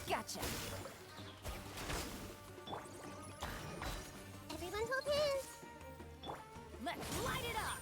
Gotcha. Everyone hold hands. Let's light it up!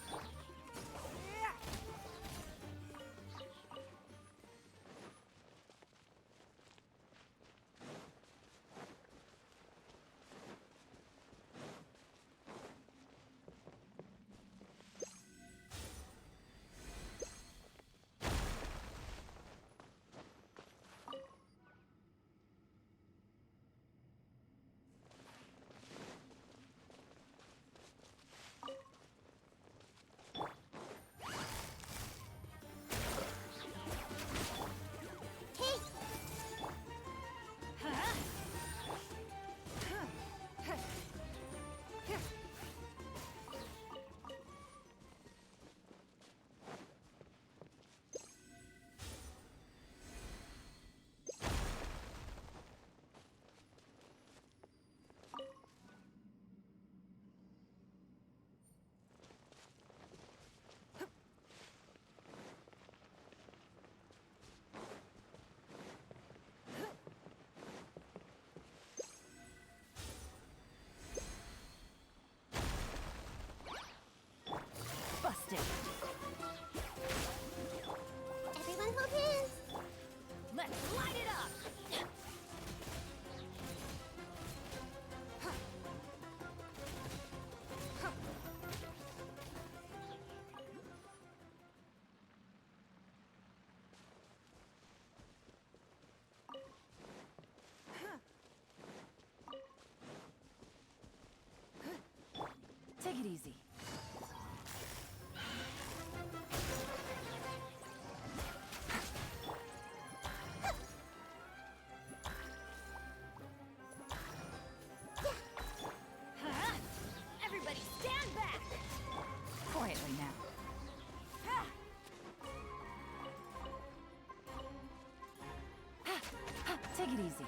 Take it easy.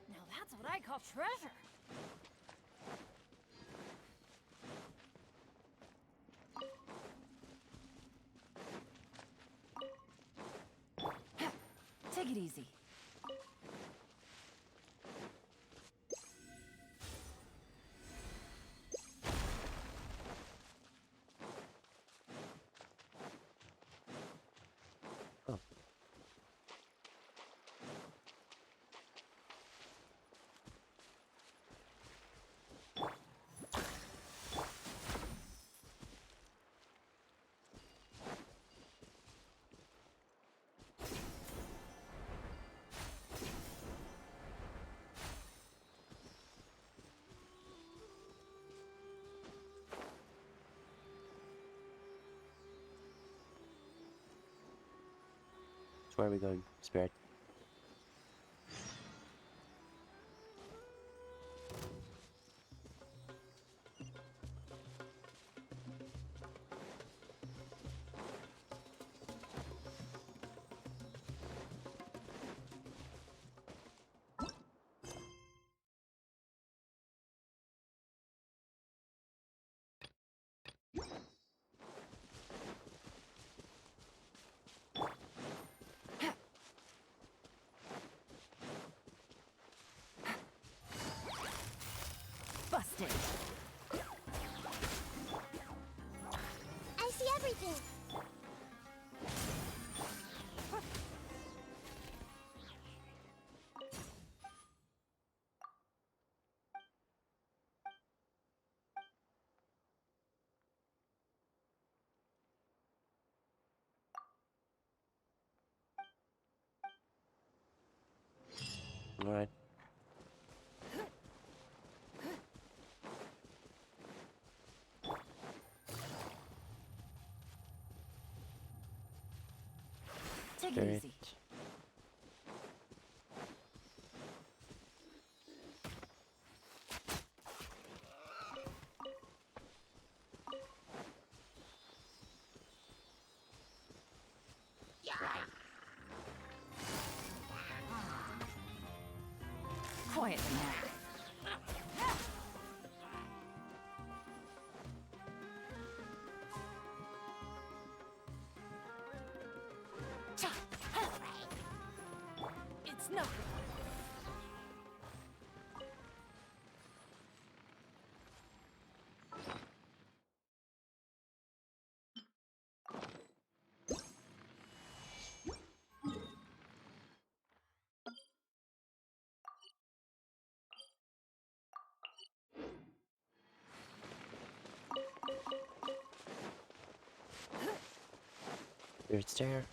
Now that's what I call treasure. Take it easy. Oh. So where are we going, Spirit? Busted. I see everything. Alright. Take it Spirit. easy. Quiet now. It's nothing. Spirit's there.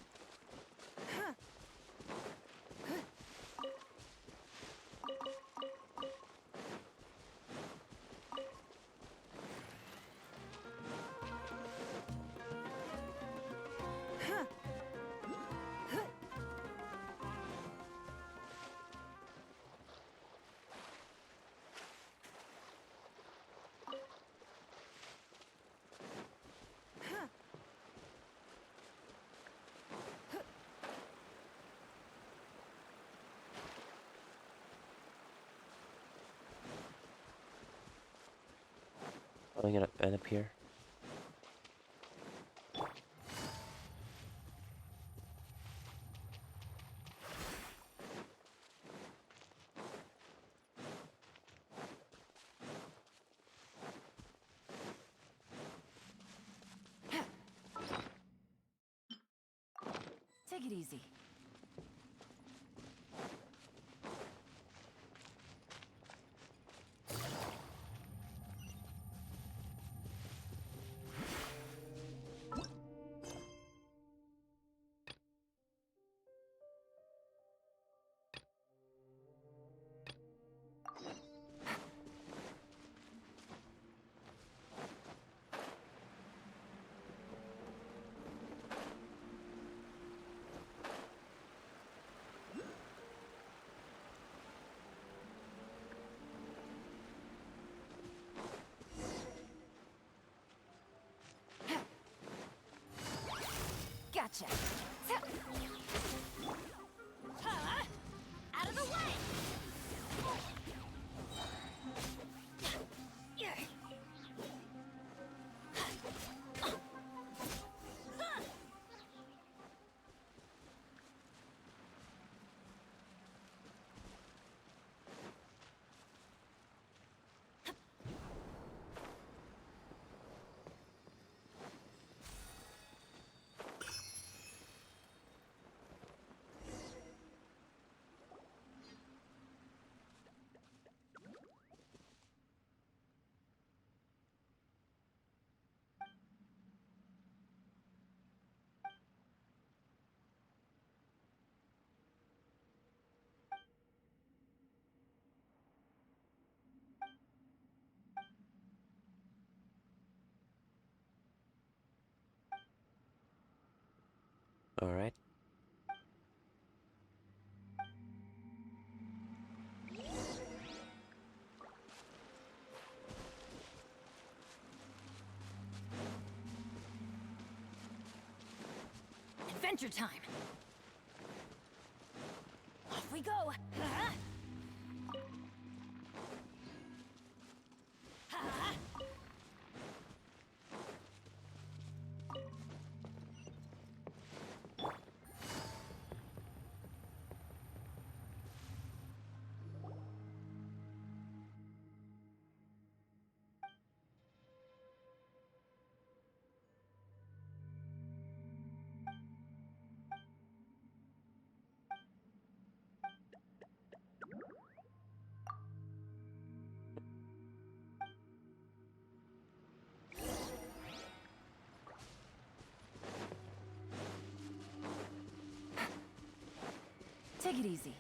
I'm gonna end up here. Take it easy. Gotcha. Out of the way! Alright. Adventure time! Off we go! Take it easy.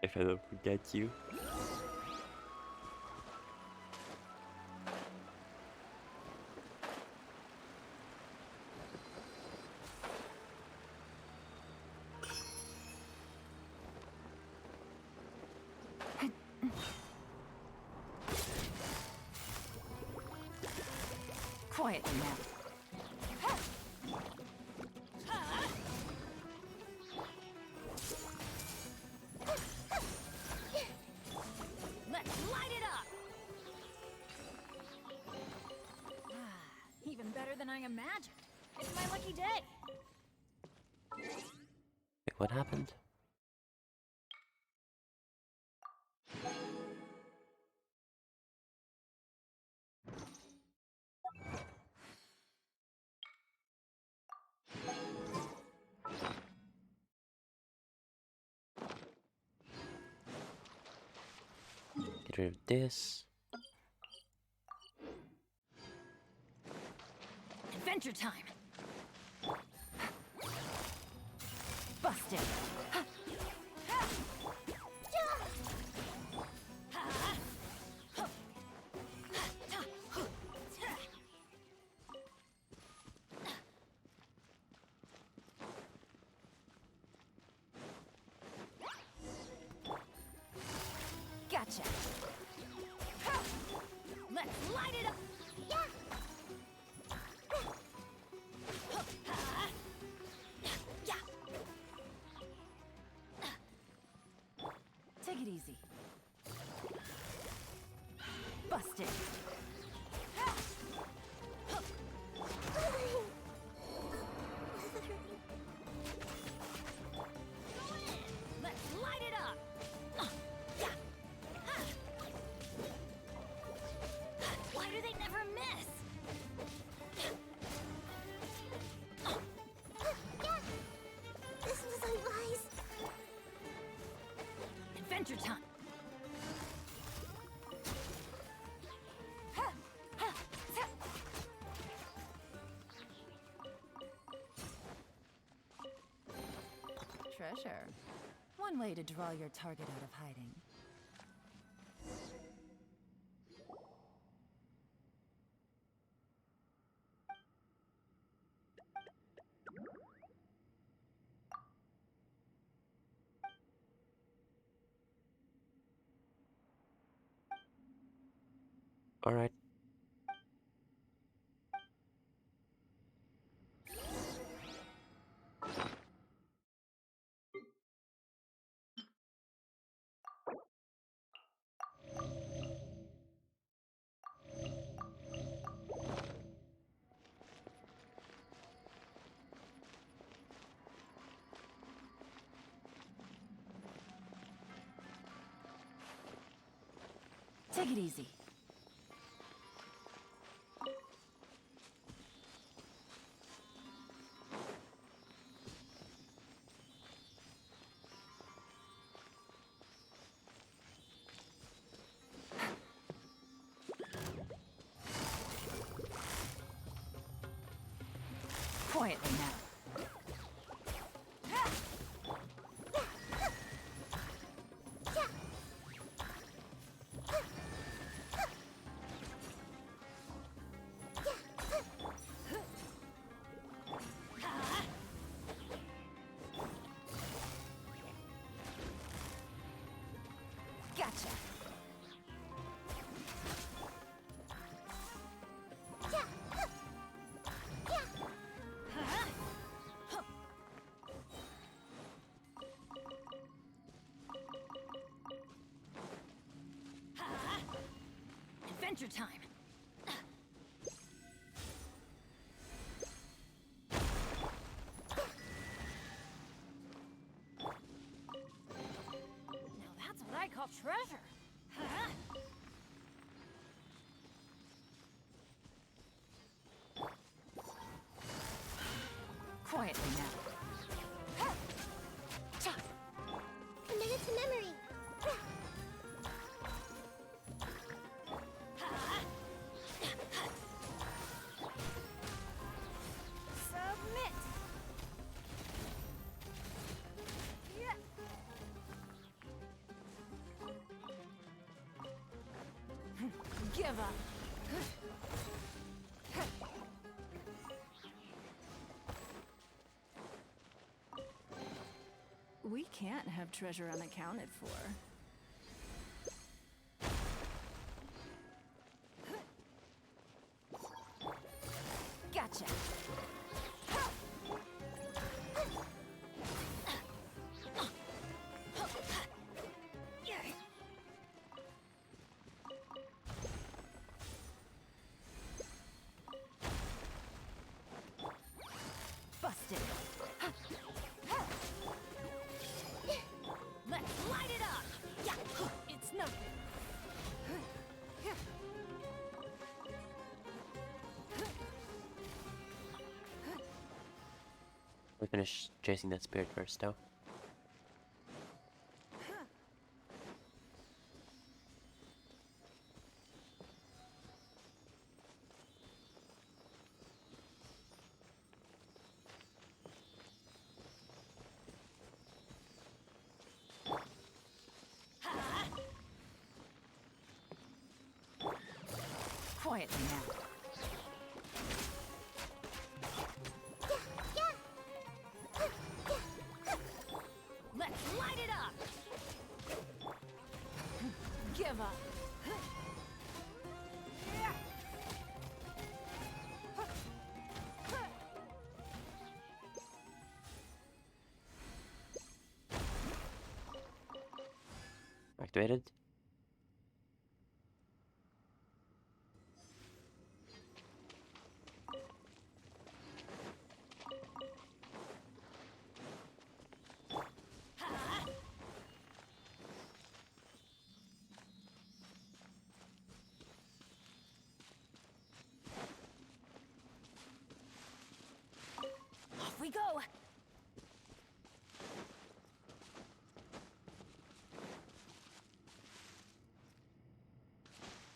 If I don't forget you. Quietly now. Let's light it up! Even better than I imagined. It's my lucky day. Wait, what happened? Get rid of this. Adventure time! Busted! Gotcha! Let's light it up! Take it easy. Busted. this! This was unwise. Adventure time! Treasure. One way to draw your target out of hiding. All right. Take it easy. Quietly now. Gotcha. Adventure time. Now that's what I call treasure. Quietly now. Commit it to memory. Submit. Yeah. Give up. We can't have treasure unaccounted for. Gotcha. Busted. Let's light it up. Yeah, it's nothing. We finish chasing that spirit first, though. Quietly now. Let's light it up. Give up. Activated. we go!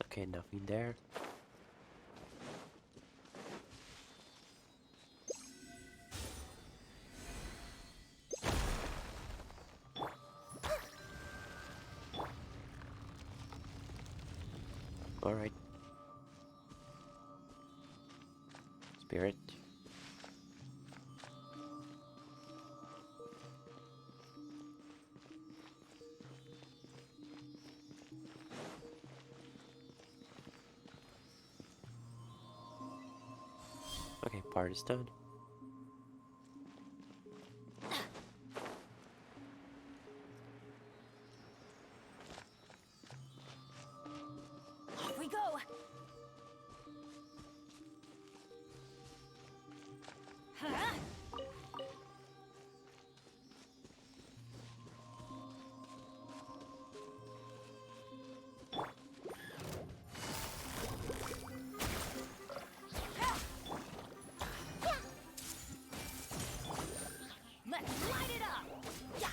Okay, nothing there. Alright. Spirit. Okay, part is done. Off we go! Huh? Let's light it up! Yeah.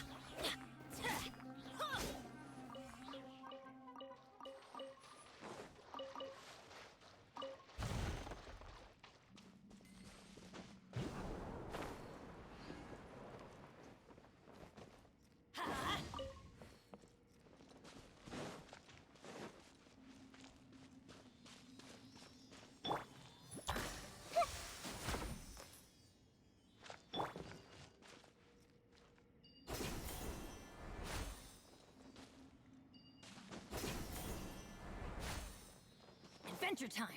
Adventure time!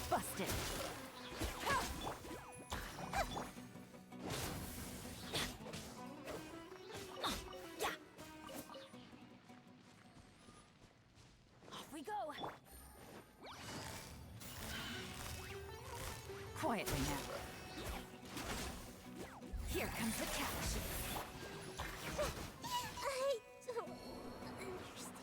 Busted! Off we go! Quietly now. Here comes the catch. I don't understand.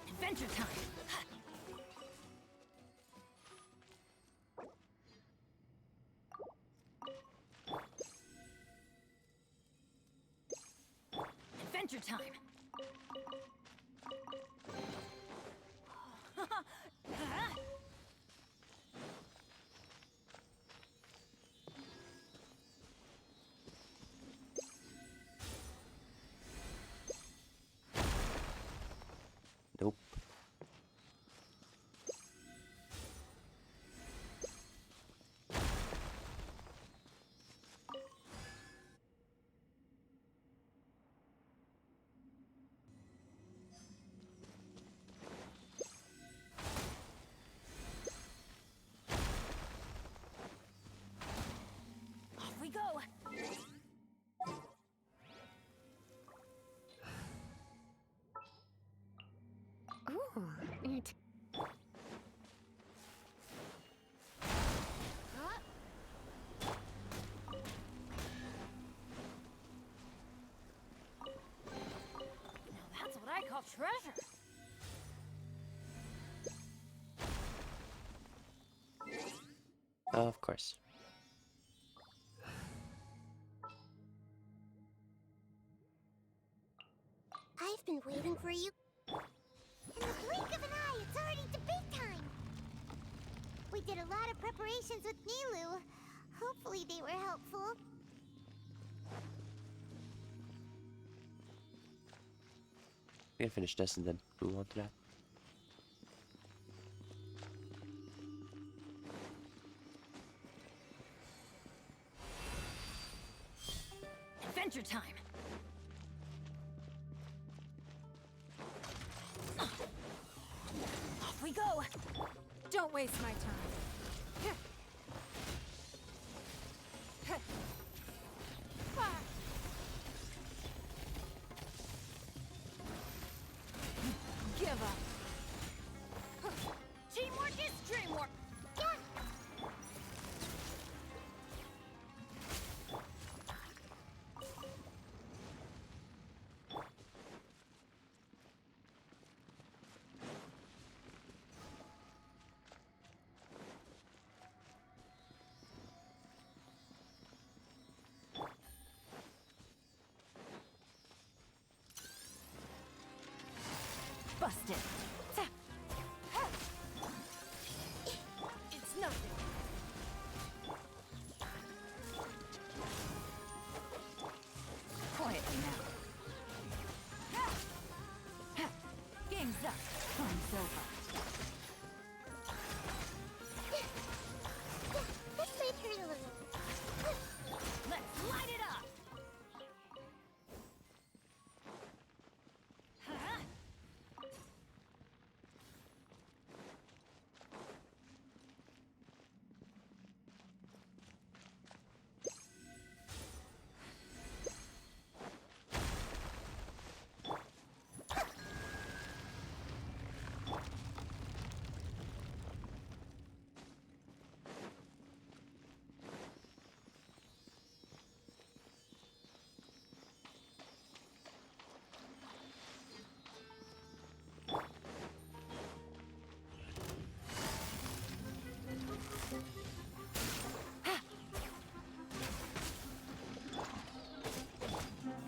Adventure time! Adventure time! Nope. Off we go! Ooh, you're Now that's what I call treasure! Of course. I've been waiting for you. In the blink of an eye, it's already debate time. We did a lot of preparations with Nilu. Hopefully they were helpful. We can finish this and then move on to that. Adventure time! Off we go! Don't waste my time. Busted. It's nothing. Quietly now. Game's up. Time's over. This might hurt a little. Let's light it up!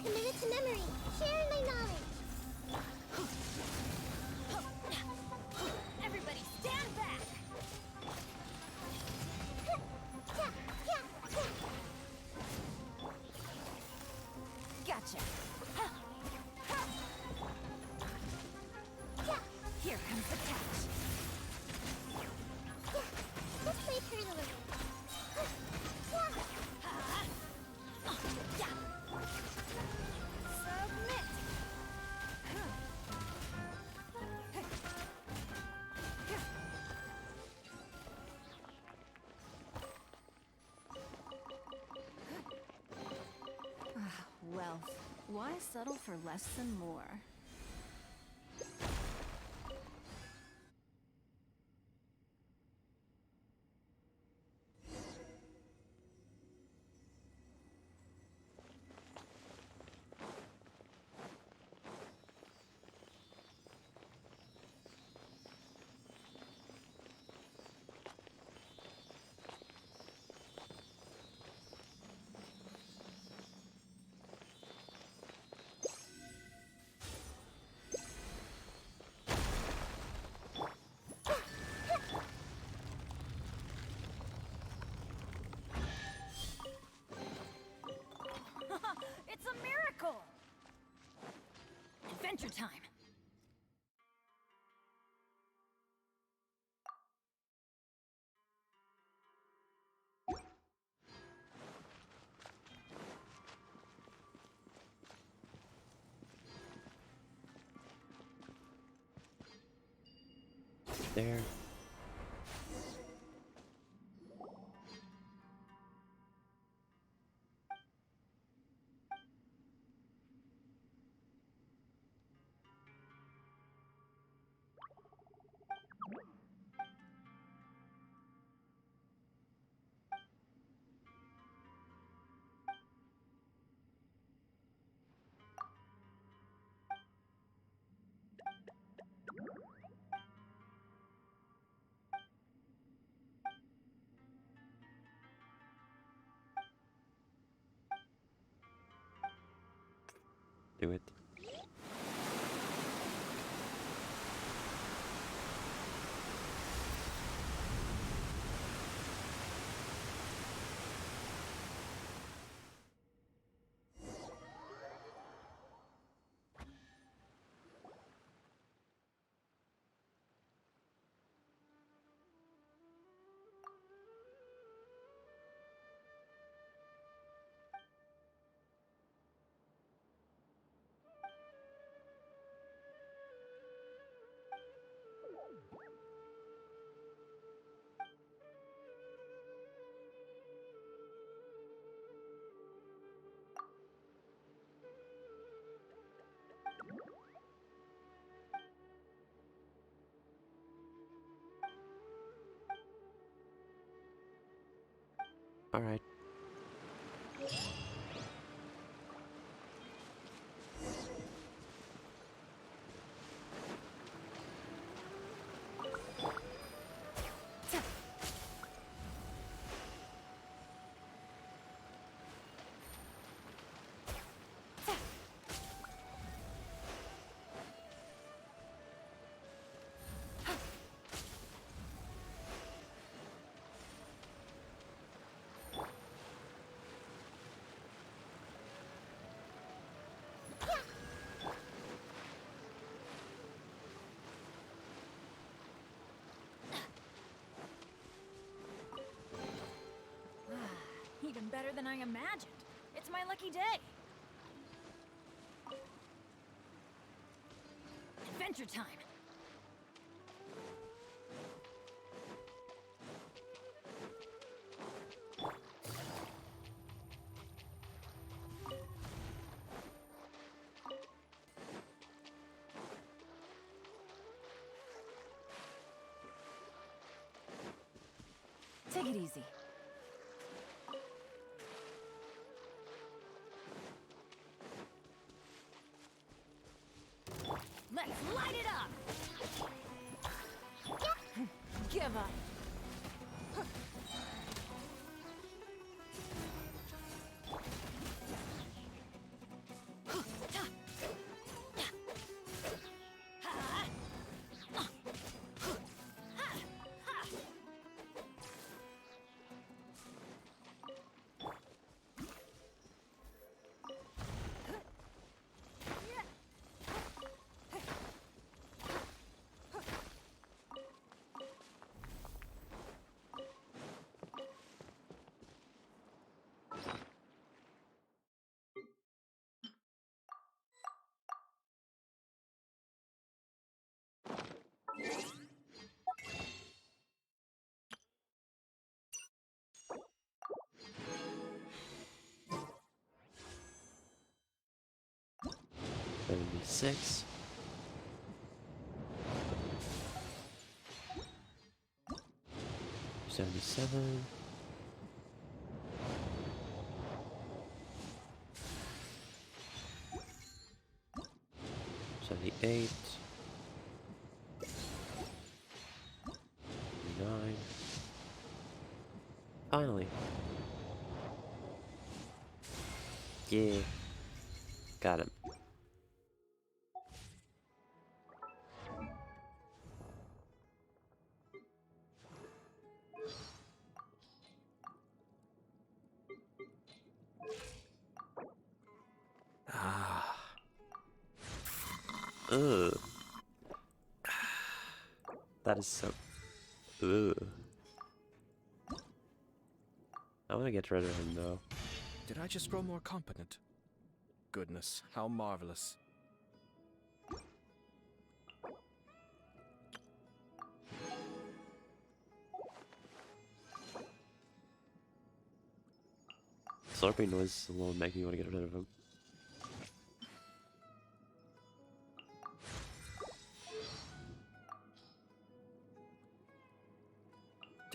Committed to memory. Sharing my knowledge. Everybody stand back! Gotcha. Here comes the catch. This might hurt a little. Submit! Wealth. Why settle for less than more? It's a miracle! Adventure time! There. Do it. All right. better than I imagined. It's my lucky day. Adventure time. Take it easy. Let's light it up! Give up! Six. $77. 78. 9. Finally. Yeah. Got him. Ah. Ugh. That is so. Ugh. I want to get rid of him though. Did I just grow more competent? Goodness, how marvelous. Slurping noise alone make me want to get rid of him.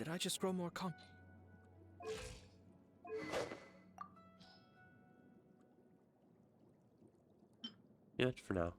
Did I just grow more Yeah, for now.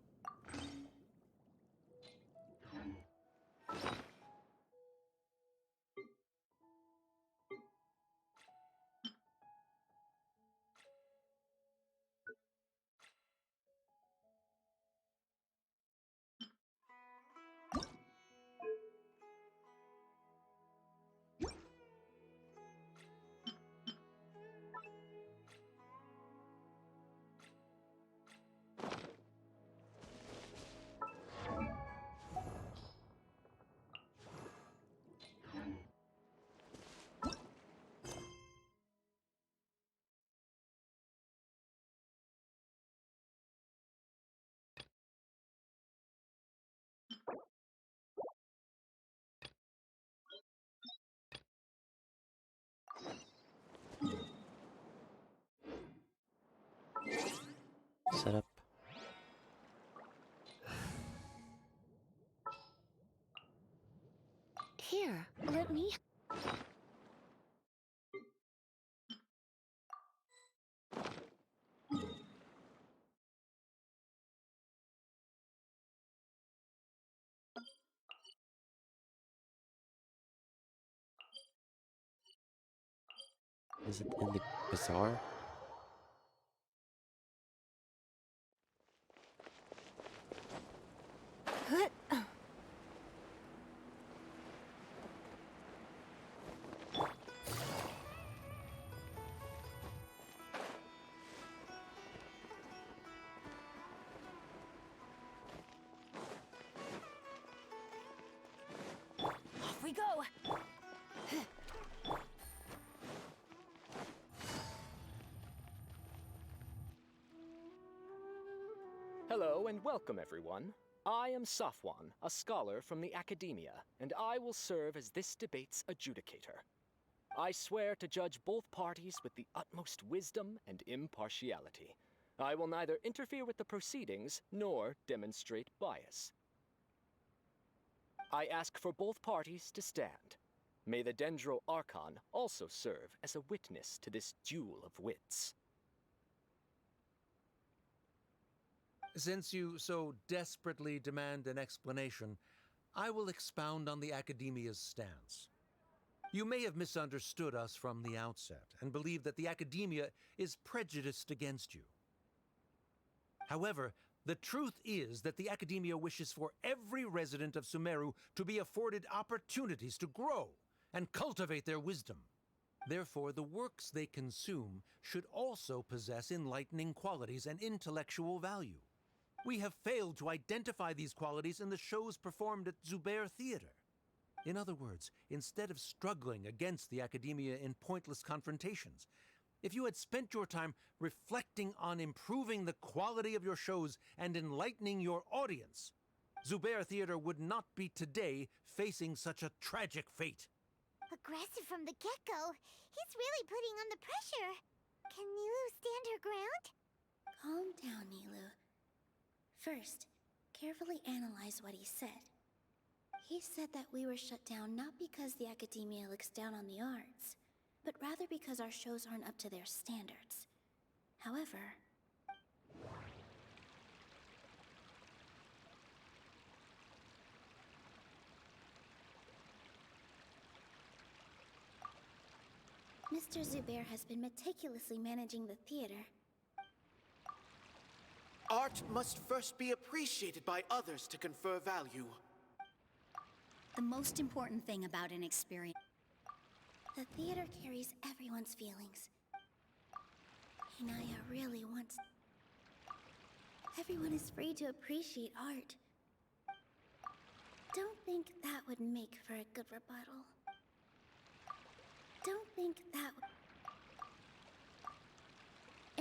Set up. Here, let me. Is it in the bazaar? Off we go! Hello and welcome, everyone. I am Safwan, a scholar from the academia, and I will serve as this debate's adjudicator. I swear to judge both parties with the utmost wisdom and impartiality. I will neither interfere with the proceedings nor demonstrate bias. I ask for both parties to stand. May the Dendro Archon also serve as a witness to this duel of wits. Since you so desperately demand an explanation, I will expound on the Academia's stance. You may have misunderstood us from the outset and believe that the Academia is prejudiced against you. However, the truth is that the Academia wishes for every resident of Sumeru to be afforded opportunities to grow and cultivate their wisdom. Therefore, the works they consume should also possess enlightening qualities and intellectual value. We have failed to identify these qualities in the shows performed at Zubair Theater. In other words, instead of struggling against the Academia in pointless confrontations, if you had spent your time reflecting on improving the quality of your shows and enlightening your audience, Zubair Theater would not be today facing such a tragic fate. Aggressive from the get-go. He's really putting on the pressure. Can Nilu stand her ground? Calm down, Nilu. First, carefully analyze what he said. He said that we were shut down not because the Academia looks down on the arts, but rather because our shows aren't up to their standards. However, Mr. Zubair has been meticulously managing the theater. Art must first be appreciated by others to confer value. The most important thing about an experience... The theater carries everyone's feelings. Hinaya really wants... Everyone is free to appreciate art. Don't think that would make for a good rebuttal. Don't think that would...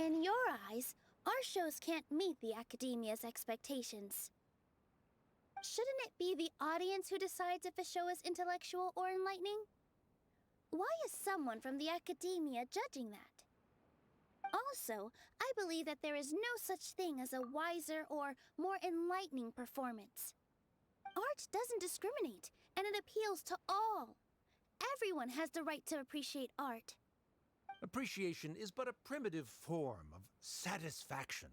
In your eyes, our shows can't meet the Academia's expectations. Shouldn't it be the audience who decides if a show is intellectual or enlightening? Why is someone from the Academia judging that? Also, I believe that there is no such thing as a wiser or more enlightening performance. Art doesn't discriminate, and it appeals to all. Everyone has the right to appreciate art. Appreciation is but a primitive form of satisfaction.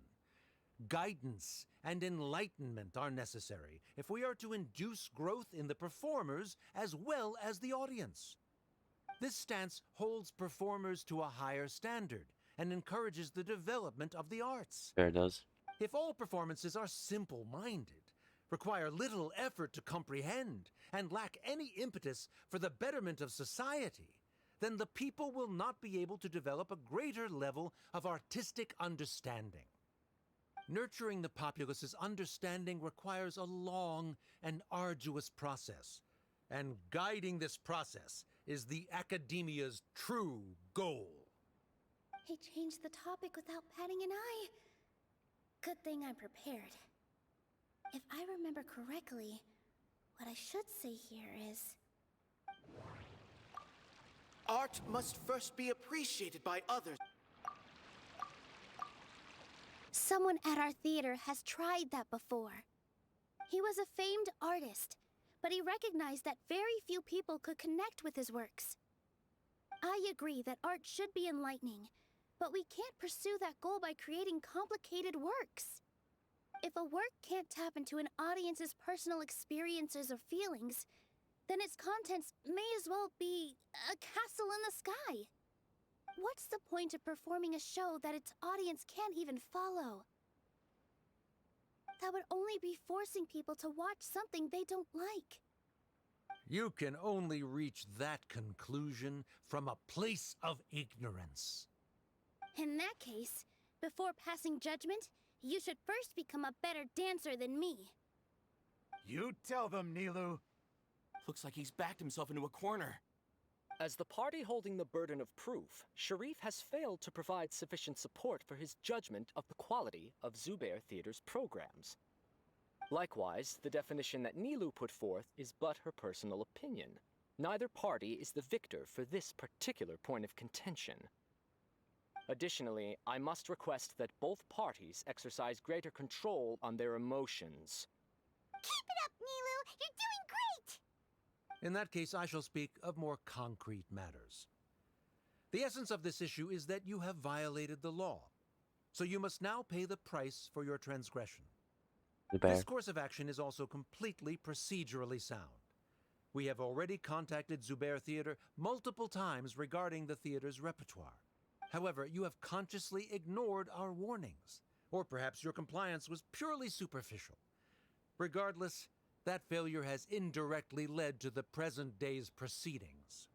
Guidance and enlightenment are necessary if we are to induce growth in the performers as well as the audience. This stance holds performers to a higher standard and encourages the development of the arts. Fair does. If all performances are simple-minded, require little effort to comprehend, and lack any impetus for the betterment of society, then the people will not be able to develop a greater level of artistic understanding. Nurturing the populace's understanding requires a long and arduous process, and guiding this process is the Academia's true goal. He changed the topic without batting an eye. Good thing I'm prepared. If I remember correctly, what I should say here is... Art must first be appreciated by others. Someone at our theater has tried that before. He was a famed artist, but he recognized that very few people could connect with his works. I agree that art should be enlightening, but we can't pursue that goal by creating complicated works. If a work can't tap into an audience's personal experiences or feelings, then its contents may as well be a castle in the sky. What's the point of performing a show that its audience can't even follow? That would only be forcing people to watch something they don't like. You can only reach that conclusion from a place of ignorance. In that case, before passing judgment, you should first become a better dancer than me. You tell them, Nilu. Looks like he's backed himself into a corner. As the party holding the burden of proof, Sharif has failed to provide sufficient support for his judgment of the quality of Zubair Theater's programs. Likewise, the definition that Nilu put forth is but her personal opinion. Neither party is the victor for this particular point of contention. Additionally, I must request that both parties exercise greater control on their emotions. Keep it up, Nilu! You're doing great! In that case, I shall speak of more concrete matters. The essence of this issue is that you have violated the law, so you must now pay the price for your transgression. This course of action is also completely procedurally sound. We have already contacted Zubair Theater multiple times regarding the theater's repertoire. However, you have consciously ignored our warnings, or perhaps your compliance was purely superficial. Regardless, that failure has indirectly led to the present day's proceedings.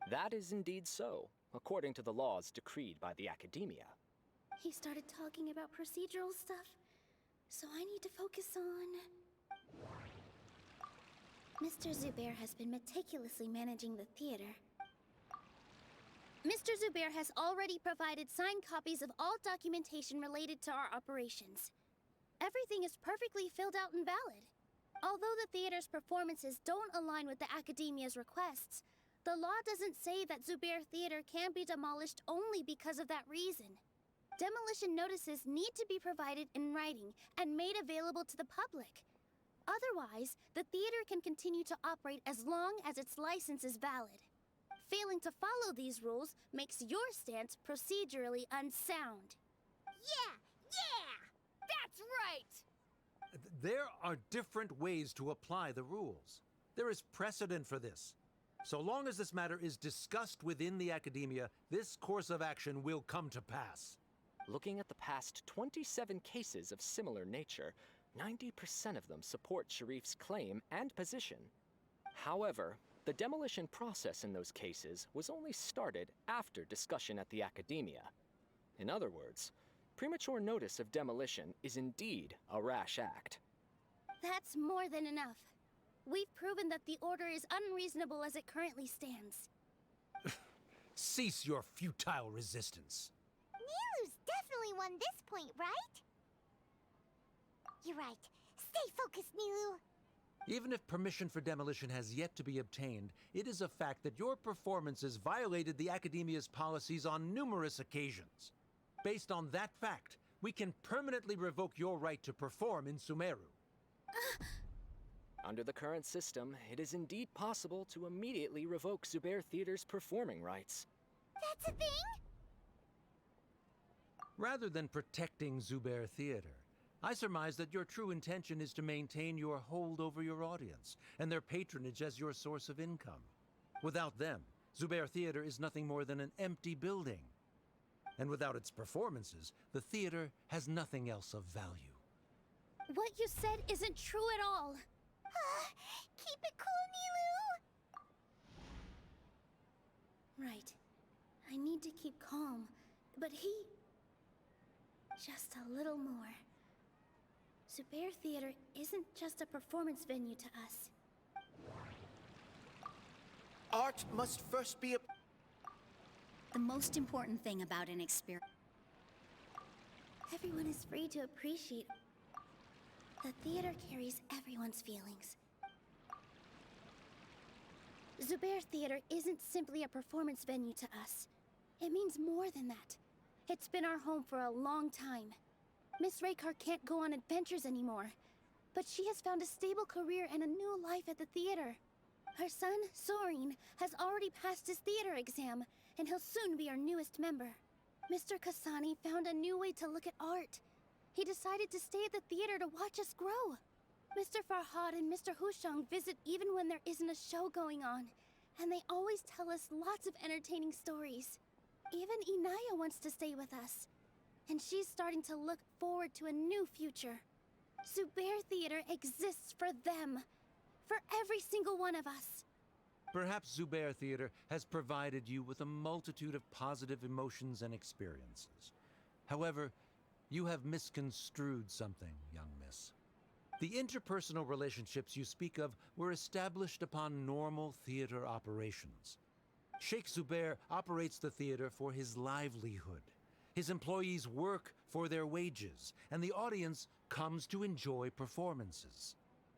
That is indeed so, according to the laws decreed by the Academia. He started talking about procedural stuff, so I need to focus on... Mr. Zubair has been meticulously managing the theater. Mr. Zubair has already provided signed copies of all documentation related to our operations. Everything is perfectly filled out and valid. Although the theater's performances don't align with the Academia's requests, the law doesn't say that Zubair Theater can be demolished only because of that reason. Demolition notices need to be provided in writing and made available to the public. Otherwise, the theater can continue to operate as long as its license is valid. Failing to follow these rules makes your stance procedurally unsound. Yeah! That's right! There are different ways to apply the rules. There is precedent for this. So long as this matter is discussed within the Academia, this course of action will come to pass. Looking at the past 27 cases of similar nature, 90% of them support Sharif's claim and position. However, the demolition process in those cases was only started after discussion at the Academia. In other words, premature notice of demolition is indeed a rash act. That's more than enough. We've proven that the order is unreasonable as it currently stands. Cease your futile resistance. Nilu's definitely won this point, right? You're right. Stay focused, Nilu. Even if permission for demolition has yet to be obtained, it is a fact that your performances violated the Academia's policies on numerous occasions. Based on that fact, we can permanently revoke your right to perform in Sumeru. Under the current system, it is indeed possible to immediately revoke Zubair Theater's performing rights. That's a thing? Rather than protecting Zubair Theater, I surmise that your true intention is to maintain your hold over your audience and their patronage as your source of income. Without them, Zubair Theater is nothing more than an empty building. And without its performances, the theater has nothing else of value. What you said isn't true at all. Keep it cool, Nilu! Right. I need to keep calm, but he... Just a little more. Zubair Theater isn't just a performance venue to us. Art must first be a... The most important thing about an experience... Everyone is free to appreciate... The theater carries everyone's feelings. Zubair Theater isn't simply a performance venue to us. It means more than that. It's been our home for a long time. Miss Raykar can't go on adventures anymore, but she has found a stable career and a new life at the theater. Her son, Sorin, has already passed his theater exam, and he'll soon be our newest member. Mr. Kasani found a new way to look at art. He decided to stay at the theater to watch us grow. Mr. Farhad and Mr. Hushang visit even when there isn't a show going on, and they always tell us lots of entertaining stories. Even Inaya wants to stay with us, and she's starting to look forward to a new future. Zubair Theater exists for them, for every single one of us. Perhaps Zubair Theater has provided you with a multitude of positive emotions and experiences. However, you have misconstrued something, young miss. The interpersonal relationships you speak of were established upon normal theater operations. Sheikh Zubair operates the theater for his livelihood. His employees work for their wages, and the audience comes to enjoy performances.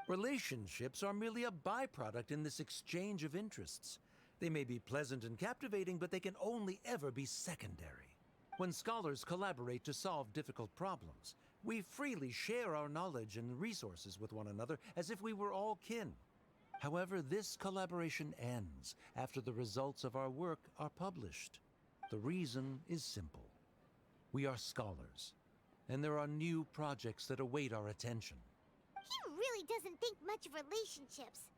Relationships are merely a byproduct in this exchange of interests. They may be pleasant and captivating, but they can only ever be secondary. When scholars collaborate to solve difficult problems, we freely share our knowledge and resources with one another as if we were all kin. However, this collaboration ends after the results of our work are published. The reason is simple. We are scholars, and there are new projects that await our attention. He really doesn't think much of relationships.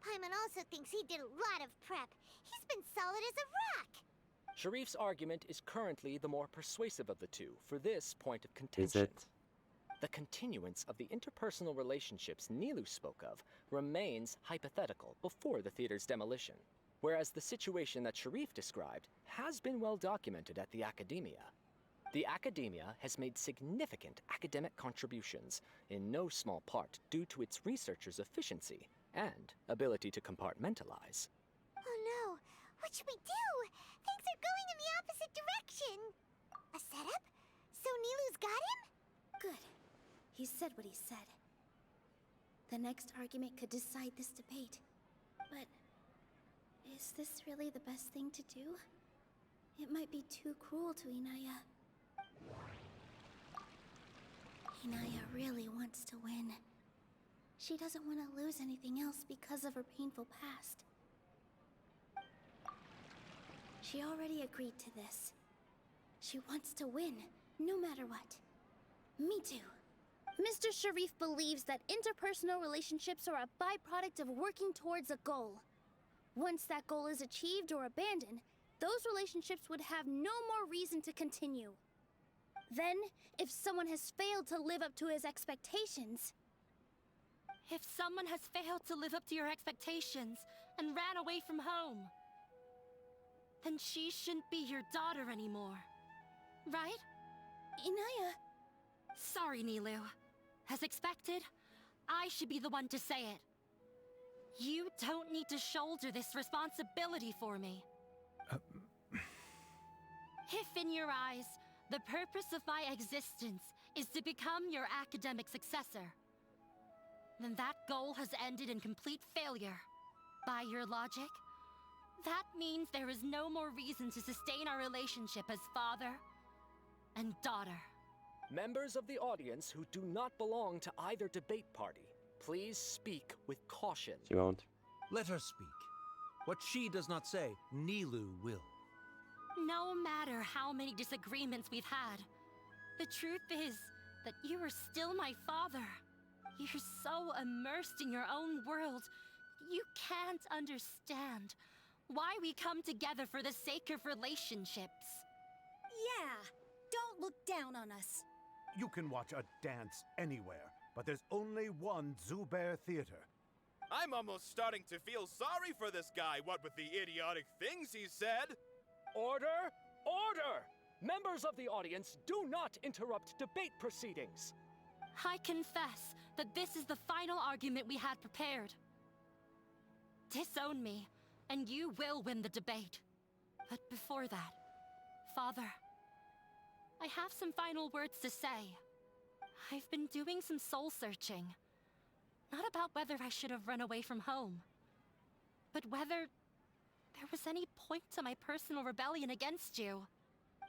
Paimon also thinks he did a lot of prep. He's been solid as a rock. Sharif's argument is currently the more persuasive of the two for this point of Is contention. it? The continuance of the interpersonal relationships Nilu spoke of remains hypothetical before the theater's demolition, whereas the situation that Sharif described has been well documented at the Academia. The Academia has made significant academic contributions, in no small part due to its researchers' efficiency and ability to compartmentalize. Oh no, what should we do? Things are going in the opposite direction. A setup? So Nilu's got him? Good. He said what he said. The next argument could decide this debate. But is this really the best thing to do? It might be too cruel to Inaya. Inaya really wants to win. She doesn't want to lose anything else because of her painful past. She already agreed to this. She wants to win, no matter what. Me too. Mr. Sharif believes that interpersonal relationships are a byproduct of working towards a goal. Once that goal is achieved or abandoned, those relationships would have no more reason to continue. Then, if someone has failed to live up to his expectations... If someone has failed to live up to your expectations and ran away from home, then she shouldn't be your daughter anymore. Right? Inaya... Sorry, Nilu. As expected, I should be the one to say it. You don't need to shoulder this responsibility for me. If in your eyes, the purpose of my existence is to become your academic successor, then that goal has ended in complete failure. By your logic, that means there is no more reason to sustain our relationship as father and daughter. Members of the audience who do not belong to either debate party, please speak with caution. She won't. Let her speak. What she does not say, Nilu will. No matter how many disagreements we've had, the truth is that you are still my father. You're so immersed in your own world, you can't understand why we come together for the sake of relationships. Yeah, don't look down on us. You can watch a dance anywhere, but there's only one Zubair Theater. I'm almost starting to feel sorry for this guy, what with the idiotic things he said. Order! Order! Members of the audience, do not interrupt debate proceedings. I confess that this is the final argument we had prepared. Disown me, and you will win the debate. But before that, Father, I have some final words to say. I've been doing some soul-searching. Not about whether I should have run away from home, but whether there was any point to my personal rebellion against you.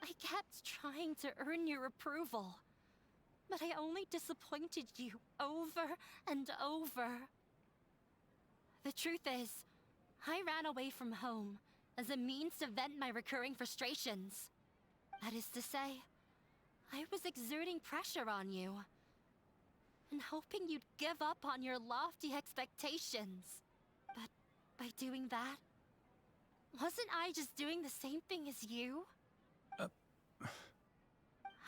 I kept trying to earn your approval, but I only disappointed you over and over. The truth is, I ran away from home as a means to vent my recurring frustrations. That is to say, I was exerting pressure on you, and hoping you'd give up on your lofty expectations. But by doing that, wasn't I just doing the same thing as you?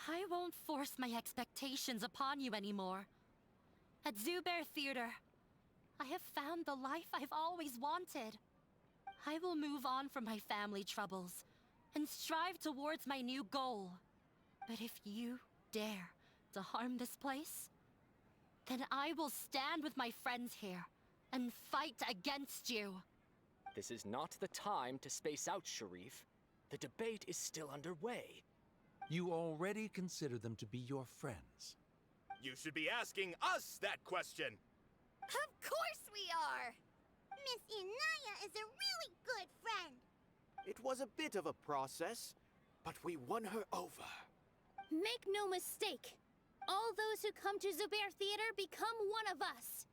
I won't force my expectations upon you anymore. At Zubair Theater, I have found the life I've always wanted. I will move on from my family troubles and strive towards my new goal. But if you dare to harm this place, then I will stand with my friends here and fight against you. This is not the time to space out, Sharif. The debate is still underway. You already consider them to be your friends. You should be asking us that question. Of course we are! Miss Inaya is a really good friend. It was a bit of a process, but we won her over. Make no mistake. All those who come to Zubair Theater become one of us.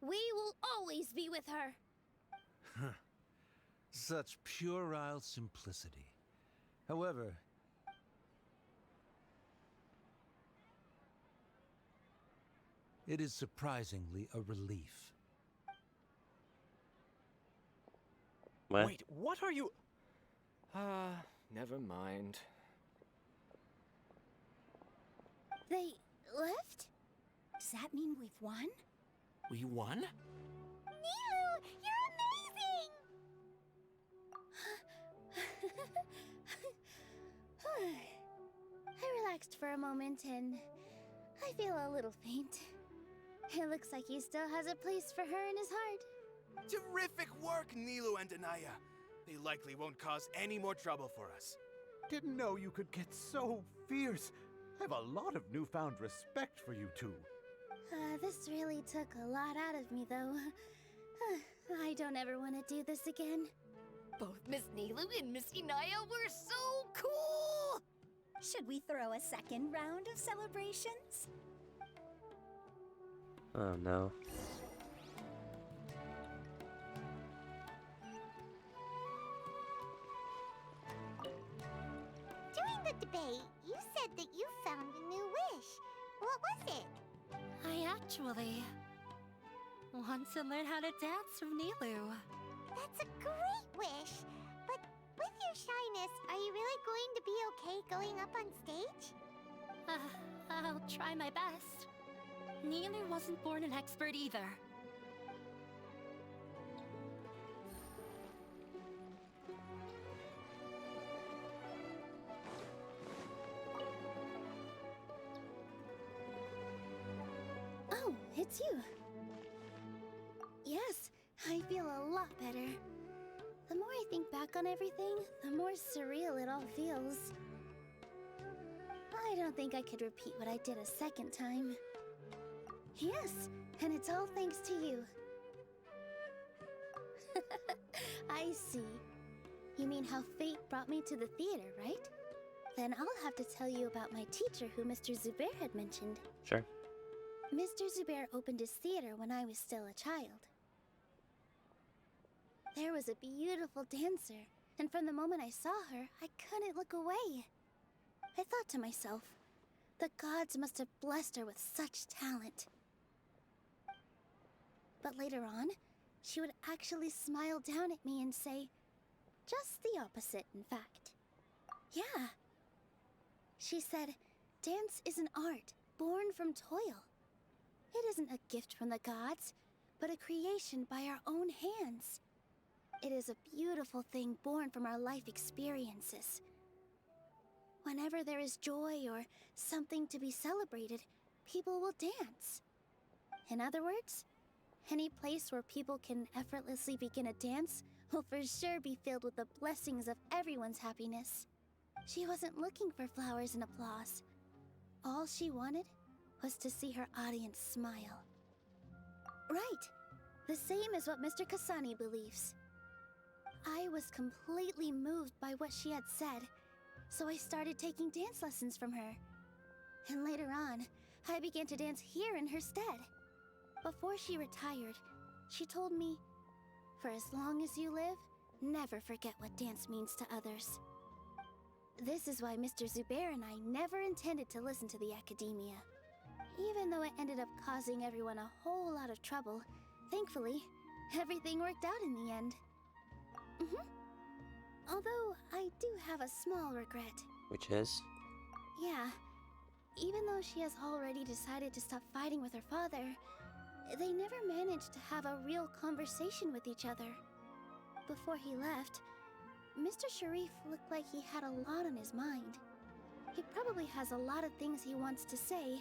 We will always be with her. Such puerile simplicity. However, it is surprisingly a relief. What? Wait, what are you... never mind. They left? Does that mean we've won? We won? Nilu, you're amazing! I relaxed for a moment and I feel a little faint. It looks like he still has a place for her in his heart. Terrific work, Nilu and Anaya. They likely won't cause any more trouble for us. Didn't know you could get so fierce. I have a lot of newfound respect for you two. This really took a lot out of me, though. I don't ever want to do this again. Both Miss Nilu and Miss Inaya were so cool! Should we throw a second round of celebrations? Oh no. During the debate, you said that you found a new wish. What was it? I actually want to learn how to dance from Nilu. That's a great wish. But with your shyness, are you really going to be okay going up on stage? I'll try my best. Nilu wasn't born an expert either. Oh, it's you. Yes, I feel a lot better. The more I think back on everything, the more surreal it all feels. I don't think I could repeat what I did a second time. Yes, and it's all thanks to you. I see. You mean how fate brought me to the theater, right? Then I'll have to tell you about my teacher who Mr. Zubair had mentioned. Sure. Mr. Zubair opened his theater when I was still a child. There was a beautiful dancer, and from the moment I saw her, I couldn't look away. I thought to myself, the gods must have blessed her with such talent. But later on, she would actually smile down at me and say, just the opposite, in fact. Yeah. She said, dance is an art born from toil. It isn't a gift from the gods, but a creation by our own hands. It is a beautiful thing born from our life experiences. Whenever there is joy or something to be celebrated, people will dance. In other words, any place where people can effortlessly begin a dance will for sure be filled with the blessings of everyone's happiness. She wasn't looking for flowers and applause. All she wanted was to see her audience smile. Right! The same as what Mr. Kasani believes. I was completely moved by what she had said, so I started taking dance lessons from her. And later on, I began to dance here in her stead. Before she retired, she told me, for as long as you live, never forget what dance means to others. This is why Mr. Zubair and I never intended to listen to the academia. Even though it ended up causing everyone a whole lot of trouble, thankfully, everything worked out in the end. Although, I do have a small regret. Which is? Yeah. Even though she has already decided to stop fighting with her father, they never managed to have a real conversation with each other. Before he left, Mr. Sharif looked like he had a lot on his mind. He probably has a lot of things he wants to say,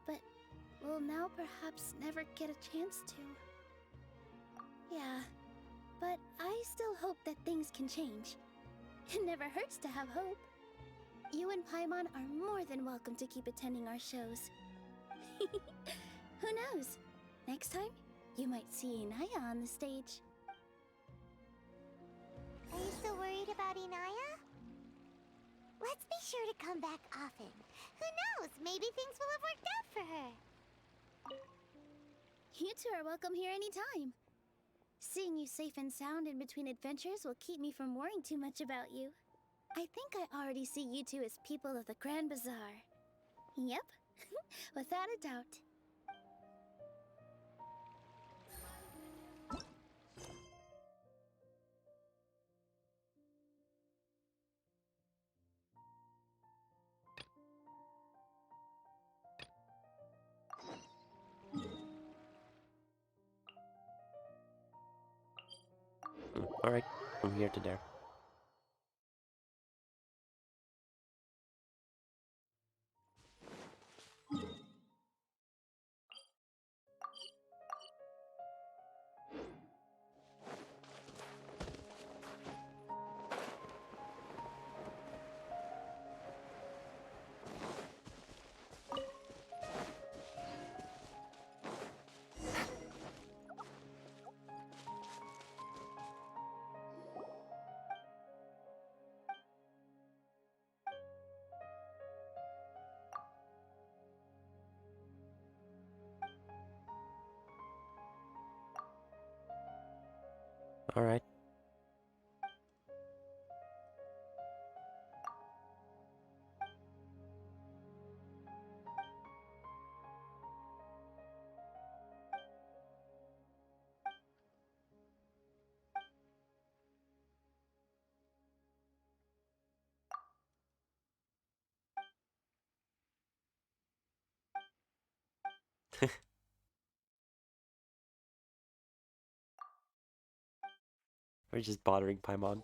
but will now perhaps never get a chance to. Yeah, But I still hope that things can change. It never hurts to have hope. You and Paimon are more than welcome to keep attending our shows. Who knows? Next time, you might see Inaya on the stage. Are you still worried about Inaya? Let's be sure to come back often. Who knows? Maybe things will have worked out for her. You two are welcome here anytime. Seeing you safe and sound in between adventures will keep me from worrying too much about you. I think I already see you two as people of the Grand Bazaar. Yep, without a doubt. Alright, from here to there. Alright. We're just bothering Paimon.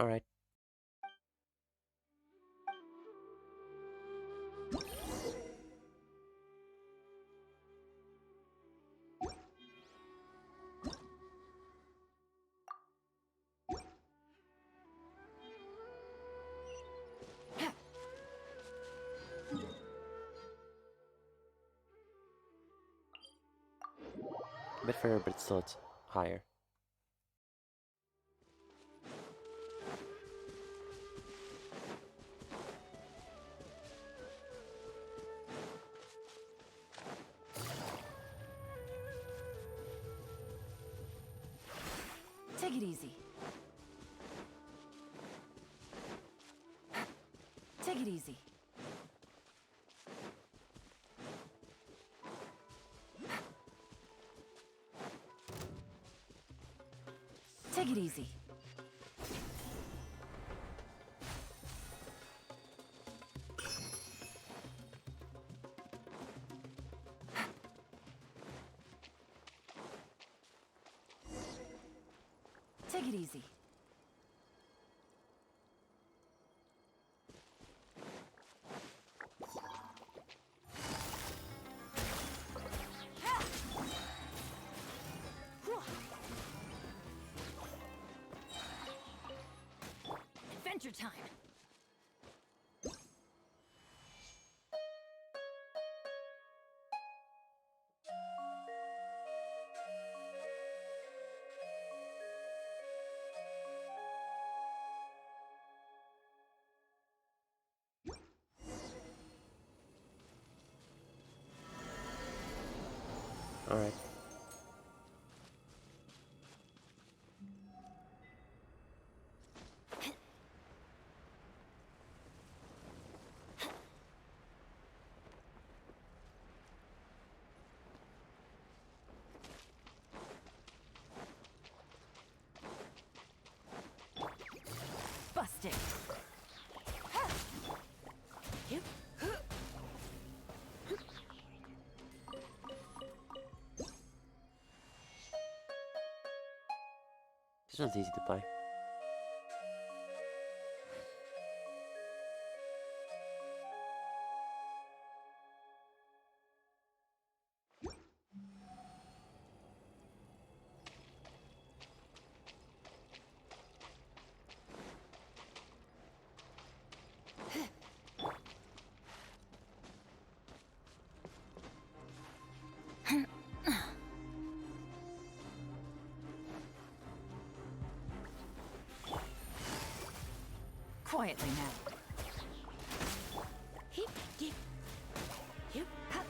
Alright. A bit further, but still it's higher. Take it easy. Take it easy. Take it easy. Take it easy. Adventure time. Alright. Busted. Yep. This one's easy to play. Quietly now. Hip, dip. Yep. Hop.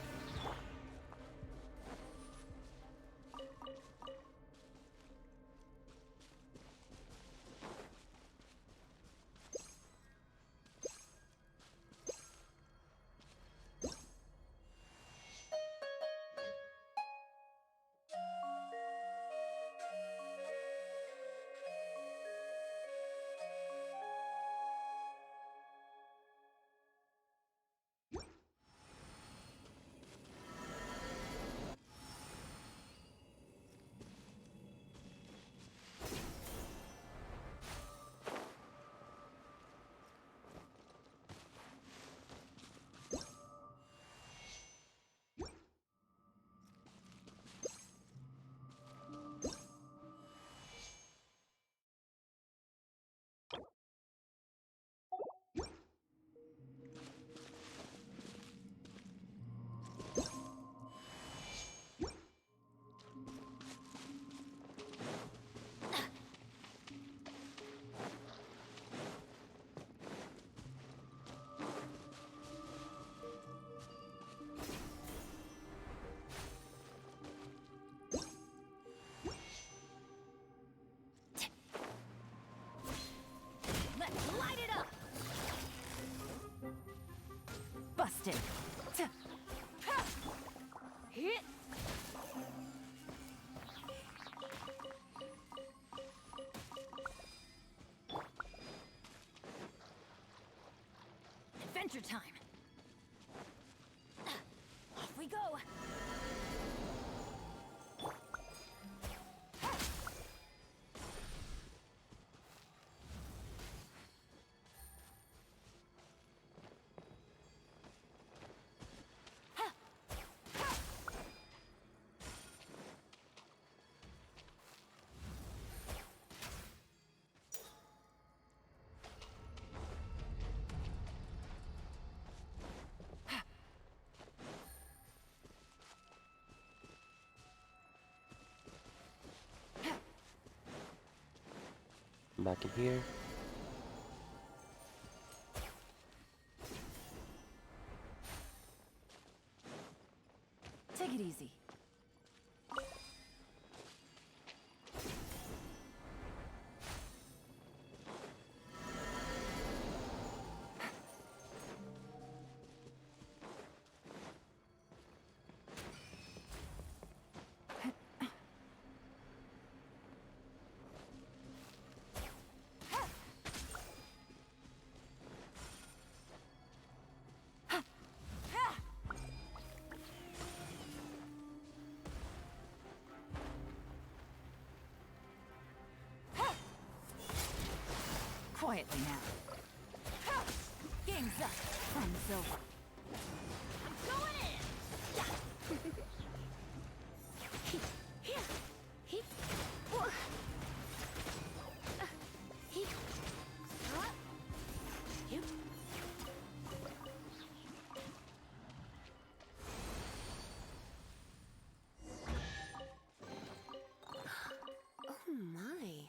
Let's light it up. Busted. Hit. Adventure time. Off we go. Back in here. Take it easy. Quietly now. Game's up. Fun's over. I'm going in! Oh my.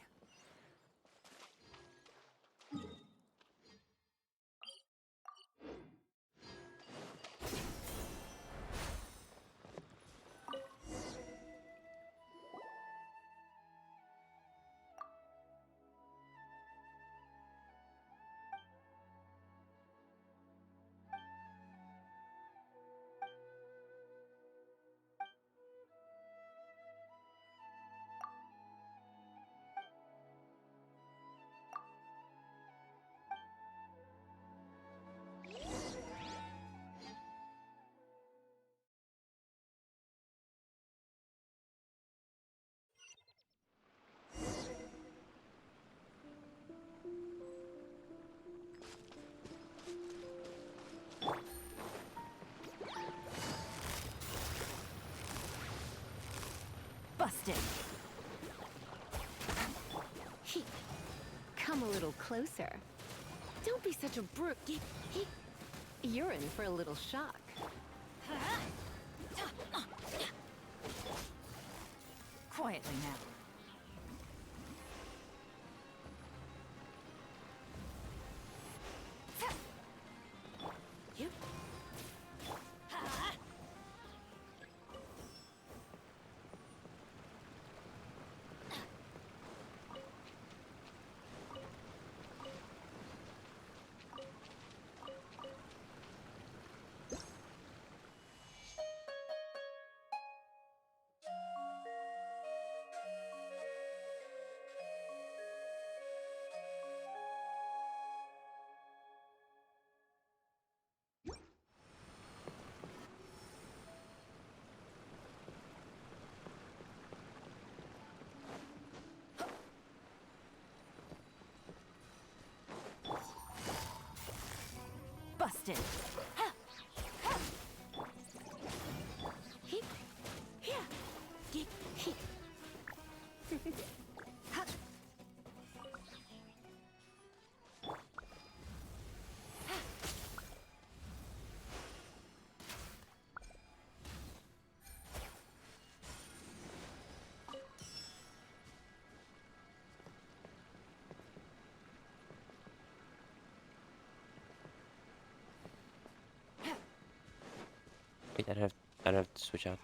Busted. Come a little closer. Don't be such a brute. You're in for a little shock. Quietly now. Busted. Wait, I'd have to switch out.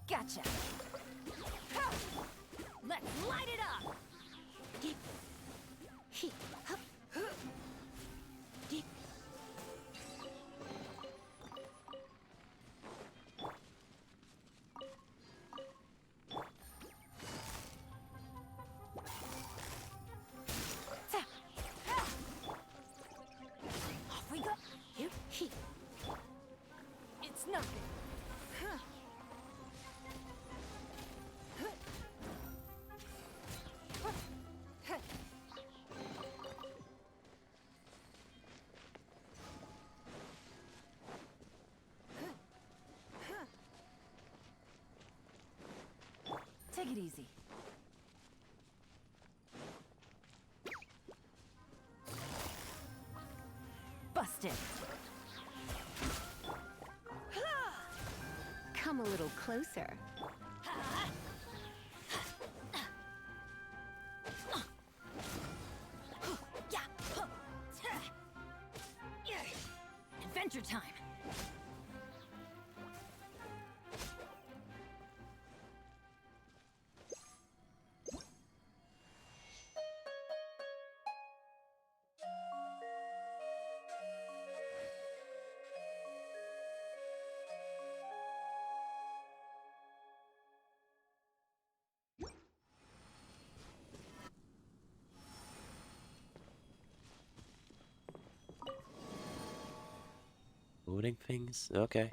Gotcha. Let's light it up. Off we go. It's nothing. Take it easy. Busted. Come a little closer. Adventure time. Loading things? Okay.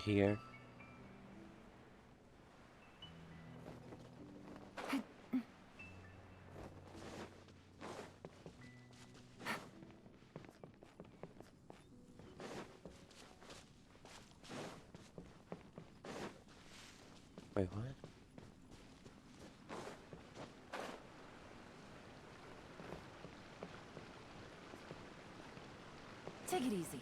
here. Wait, what? Take it easy.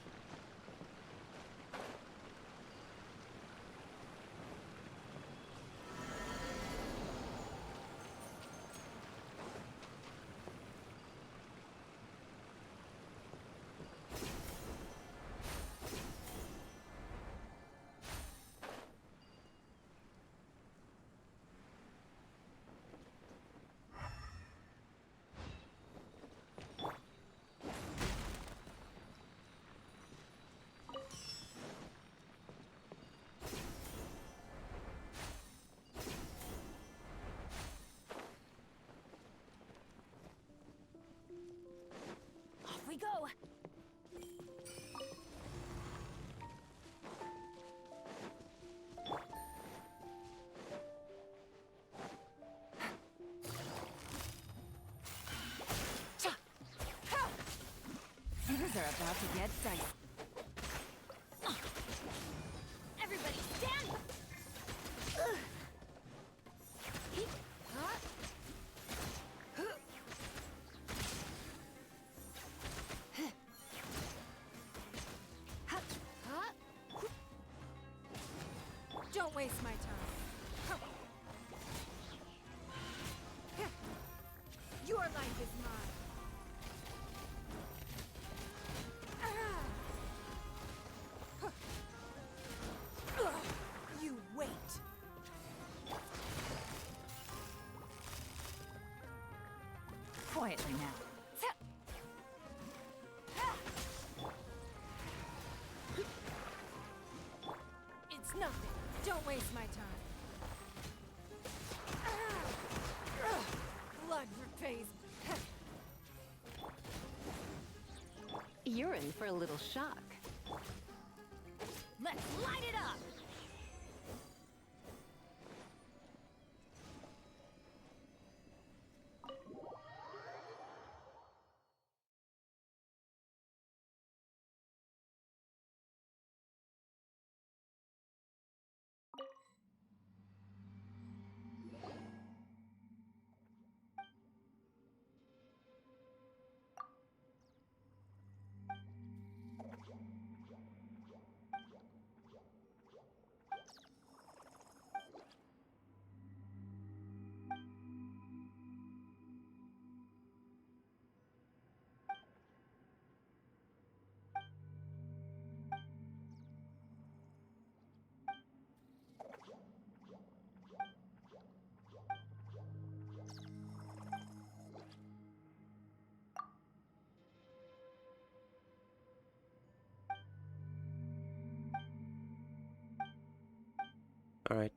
Off we go. Things are about to get dicey. Everybody stand! Don't waste my time. Your life is mine. You wait. Quietly now. It's nothing. Don't waste my time. Blood repays. You're in for a little shock. Let's light it up! All right.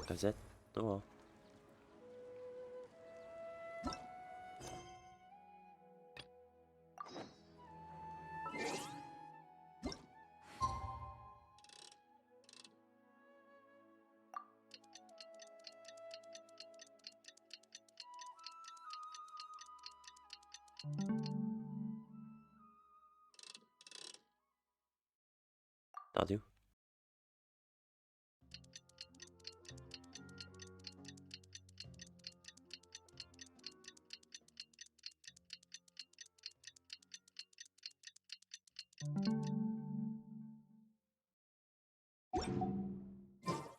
That's it? Oh well. I'll do.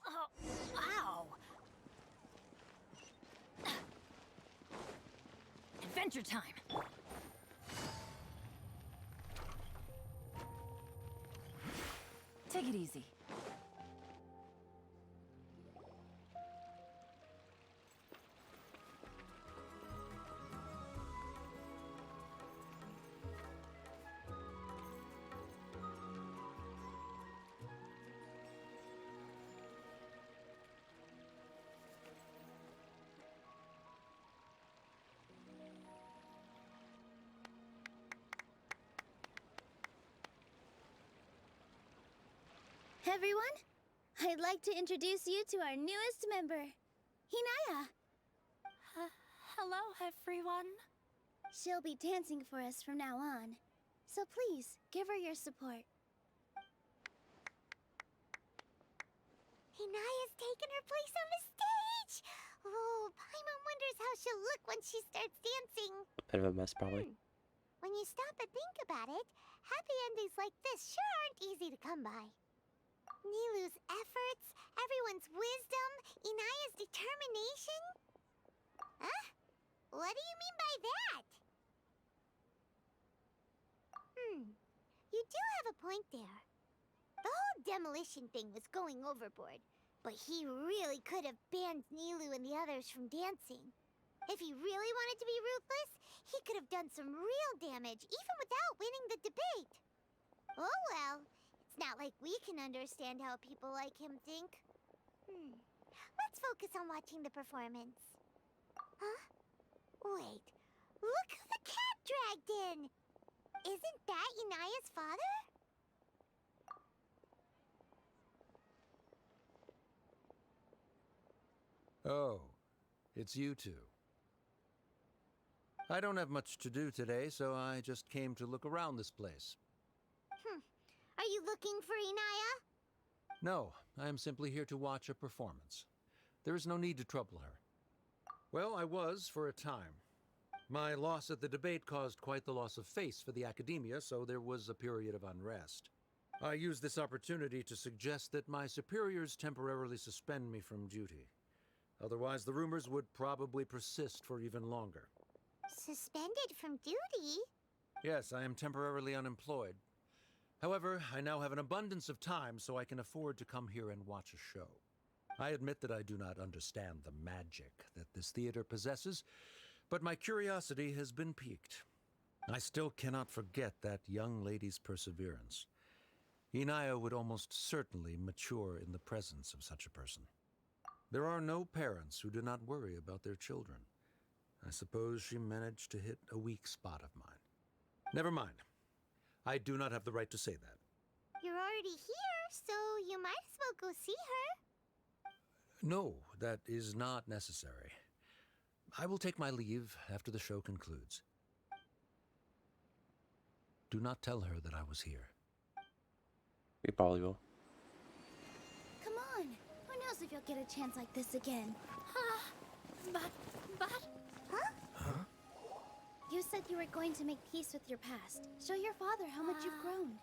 Oh, ow! Adventure time! Take it easy. Everyone, I'd like to introduce you to our newest member, Hinaya. Hello, everyone. She'll be dancing for us from now on, so please give her your support. Hinaya's taken her place on the stage! Oh, Paimon wonders how she'll look when she starts dancing. Bit of a mess, probably. When you stop and think about it, happy endings like this sure aren't easy to come by. Nilu's efforts, everyone's wisdom, Inaya's determination? Huh? What do you mean by that? You do have a point there. The whole demolition thing was going overboard, but he really could have banned Nilu and the others from dancing. If he really wanted to be ruthless, he could have done some real damage, even without winning the debate. Oh well, it's not like we can understand how people like him think. Let's focus on watching the performance. Huh? Wait, look who the cat dragged in! Isn't that Inaya's father? Oh, it's you two. I don't have much to do today, so I just came to look around this place. Are you looking for Inaya? No, I am simply here to watch a performance. There is no need to trouble her. Well, I was for a time. My loss at the debate caused quite the loss of face for the academia, so there was a period of unrest. I used this opportunity to suggest that my superiors temporarily suspend me from duty. Otherwise, the rumors would probably persist for even longer. Suspended from duty? Yes, I am temporarily unemployed. However, I now have an abundance of time, so I can afford to come here and watch a show. I admit that I do not understand the magic that this theater possesses, but my curiosity has been piqued. I still cannot forget that young lady's perseverance. Inaya would almost certainly mature in the presence of such a person. There are no parents who do not worry about their children. I suppose she managed to hit a weak spot of mine. Never mind. I do not have the right to say that. You're already here, so you might as well go see her. No, that is not necessary. I will take my leave after the show concludes. Do not tell her that I was here. We probably will. Come on. Who knows if you'll get a chance like this again? But... Huh? You said you were going to make peace with your past. Show your father how much you've grown.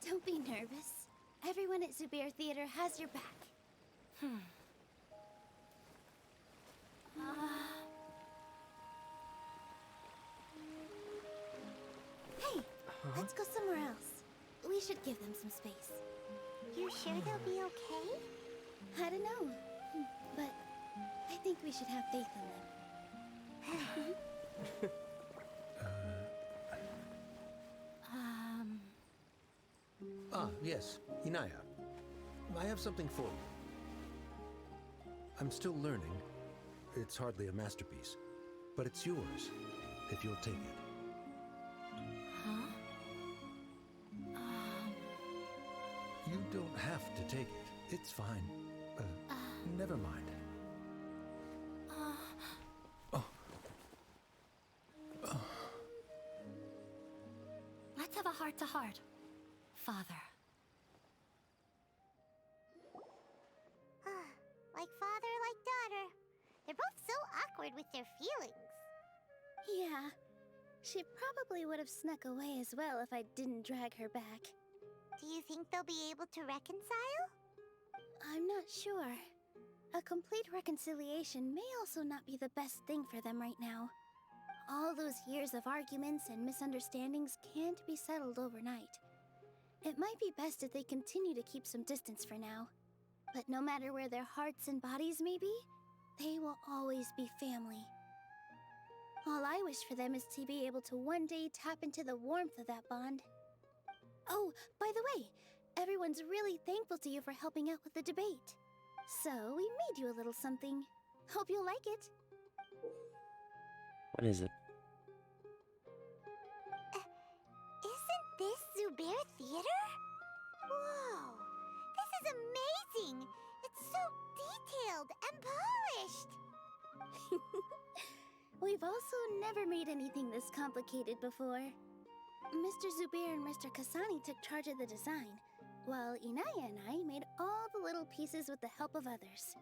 Don't be nervous. Everyone at Zubair Theater has your back. Hey, let's go somewhere else. We should give them some space. You sure they'll be okay? I don't know, but I think we should have faith in them. Ah, yes, Inaya. I have something for you. I'm still learning. It's hardly a masterpiece, but it's yours, if you'll take it. Huh? You don't have to take it. It's fine. Never mind. Let's have a heart-to-heart, Father. Like father, like daughter. They're both so awkward with their feelings. Yeah, she probably would have snuck away as well if I didn't drag her back. Do you think they'll be able to reconcile? I'm not sure. A complete reconciliation may also not be the best thing for them right now. All those years of arguments and misunderstandings can't be settled overnight. It might be best if they continue to keep some distance for now. But no matter where their hearts and bodies may be, they will always be family. All I wish for them is to be able to one day tap into the warmth of that bond. Oh, by the way, everyone's really thankful to you for helping out with the debate. So, we made you a little something. Hope you'll like it. What is it? Isn't this Zubair Theater? Whoa! This is amazing! It's so detailed and polished! We've also never made anything this complicated before. Mr. Zubair and Mr. Kasani took charge of the design, while Inaya and I made all the little pieces with the help of others.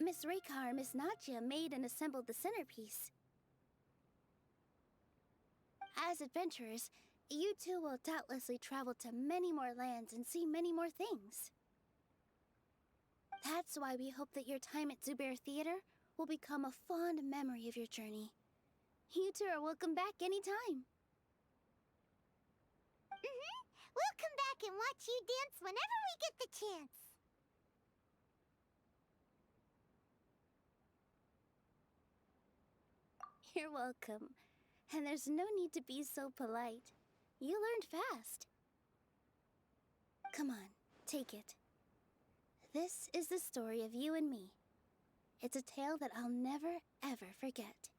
Miss Reika or Miss Nadia made and assembled the centerpiece. As adventurers, you two will doubtlessly travel to many more lands and see many more things. That's why we hope that your time at Zubair Theater will become a fond memory of your journey. You two are welcome back anytime. We'll come back and watch you dance whenever we get the chance. You're welcome. And there's no need to be so polite. You learned fast. Come on, take it. This is the story of you and me. It's a tale that I'll never, ever forget.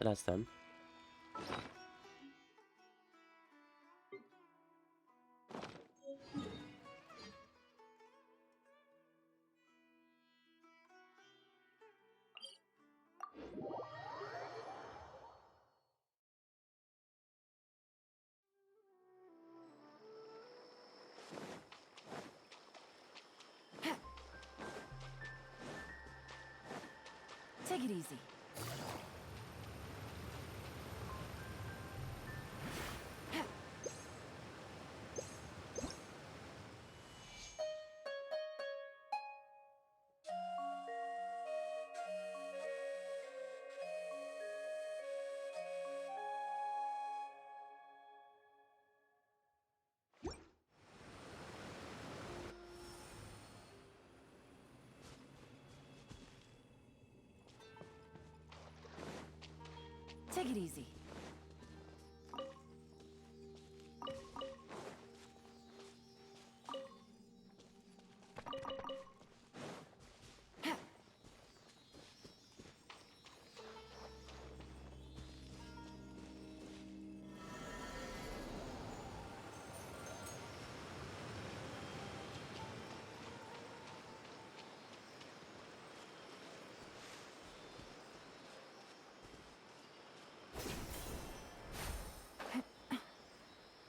That's done. Take it easy. Take it easy.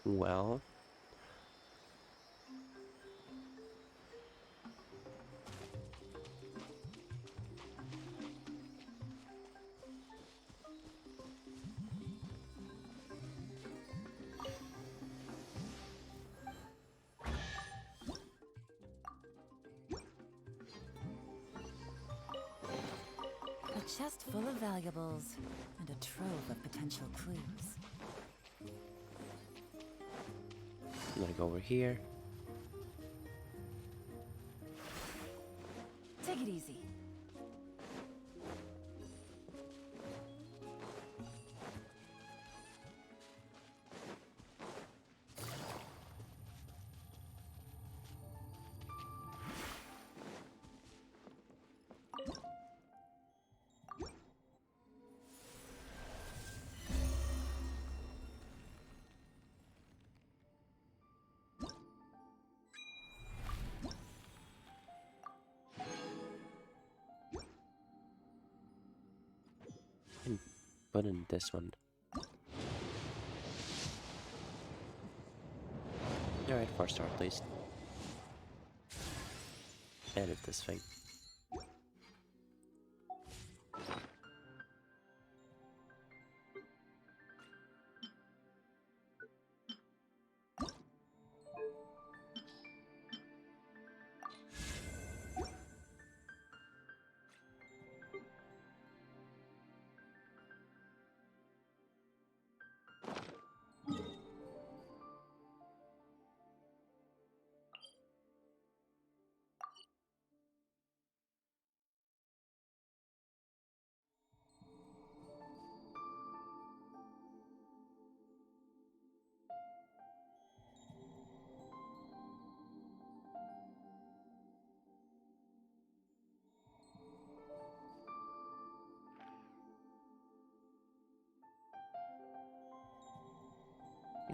Well, A chest full of valuables and a trove of potential clues. I'm gonna go over here. Take it easy. And put in this one. Alright, 4-star at least. Edit this thing.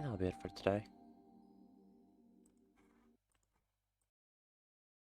That'll be it for today.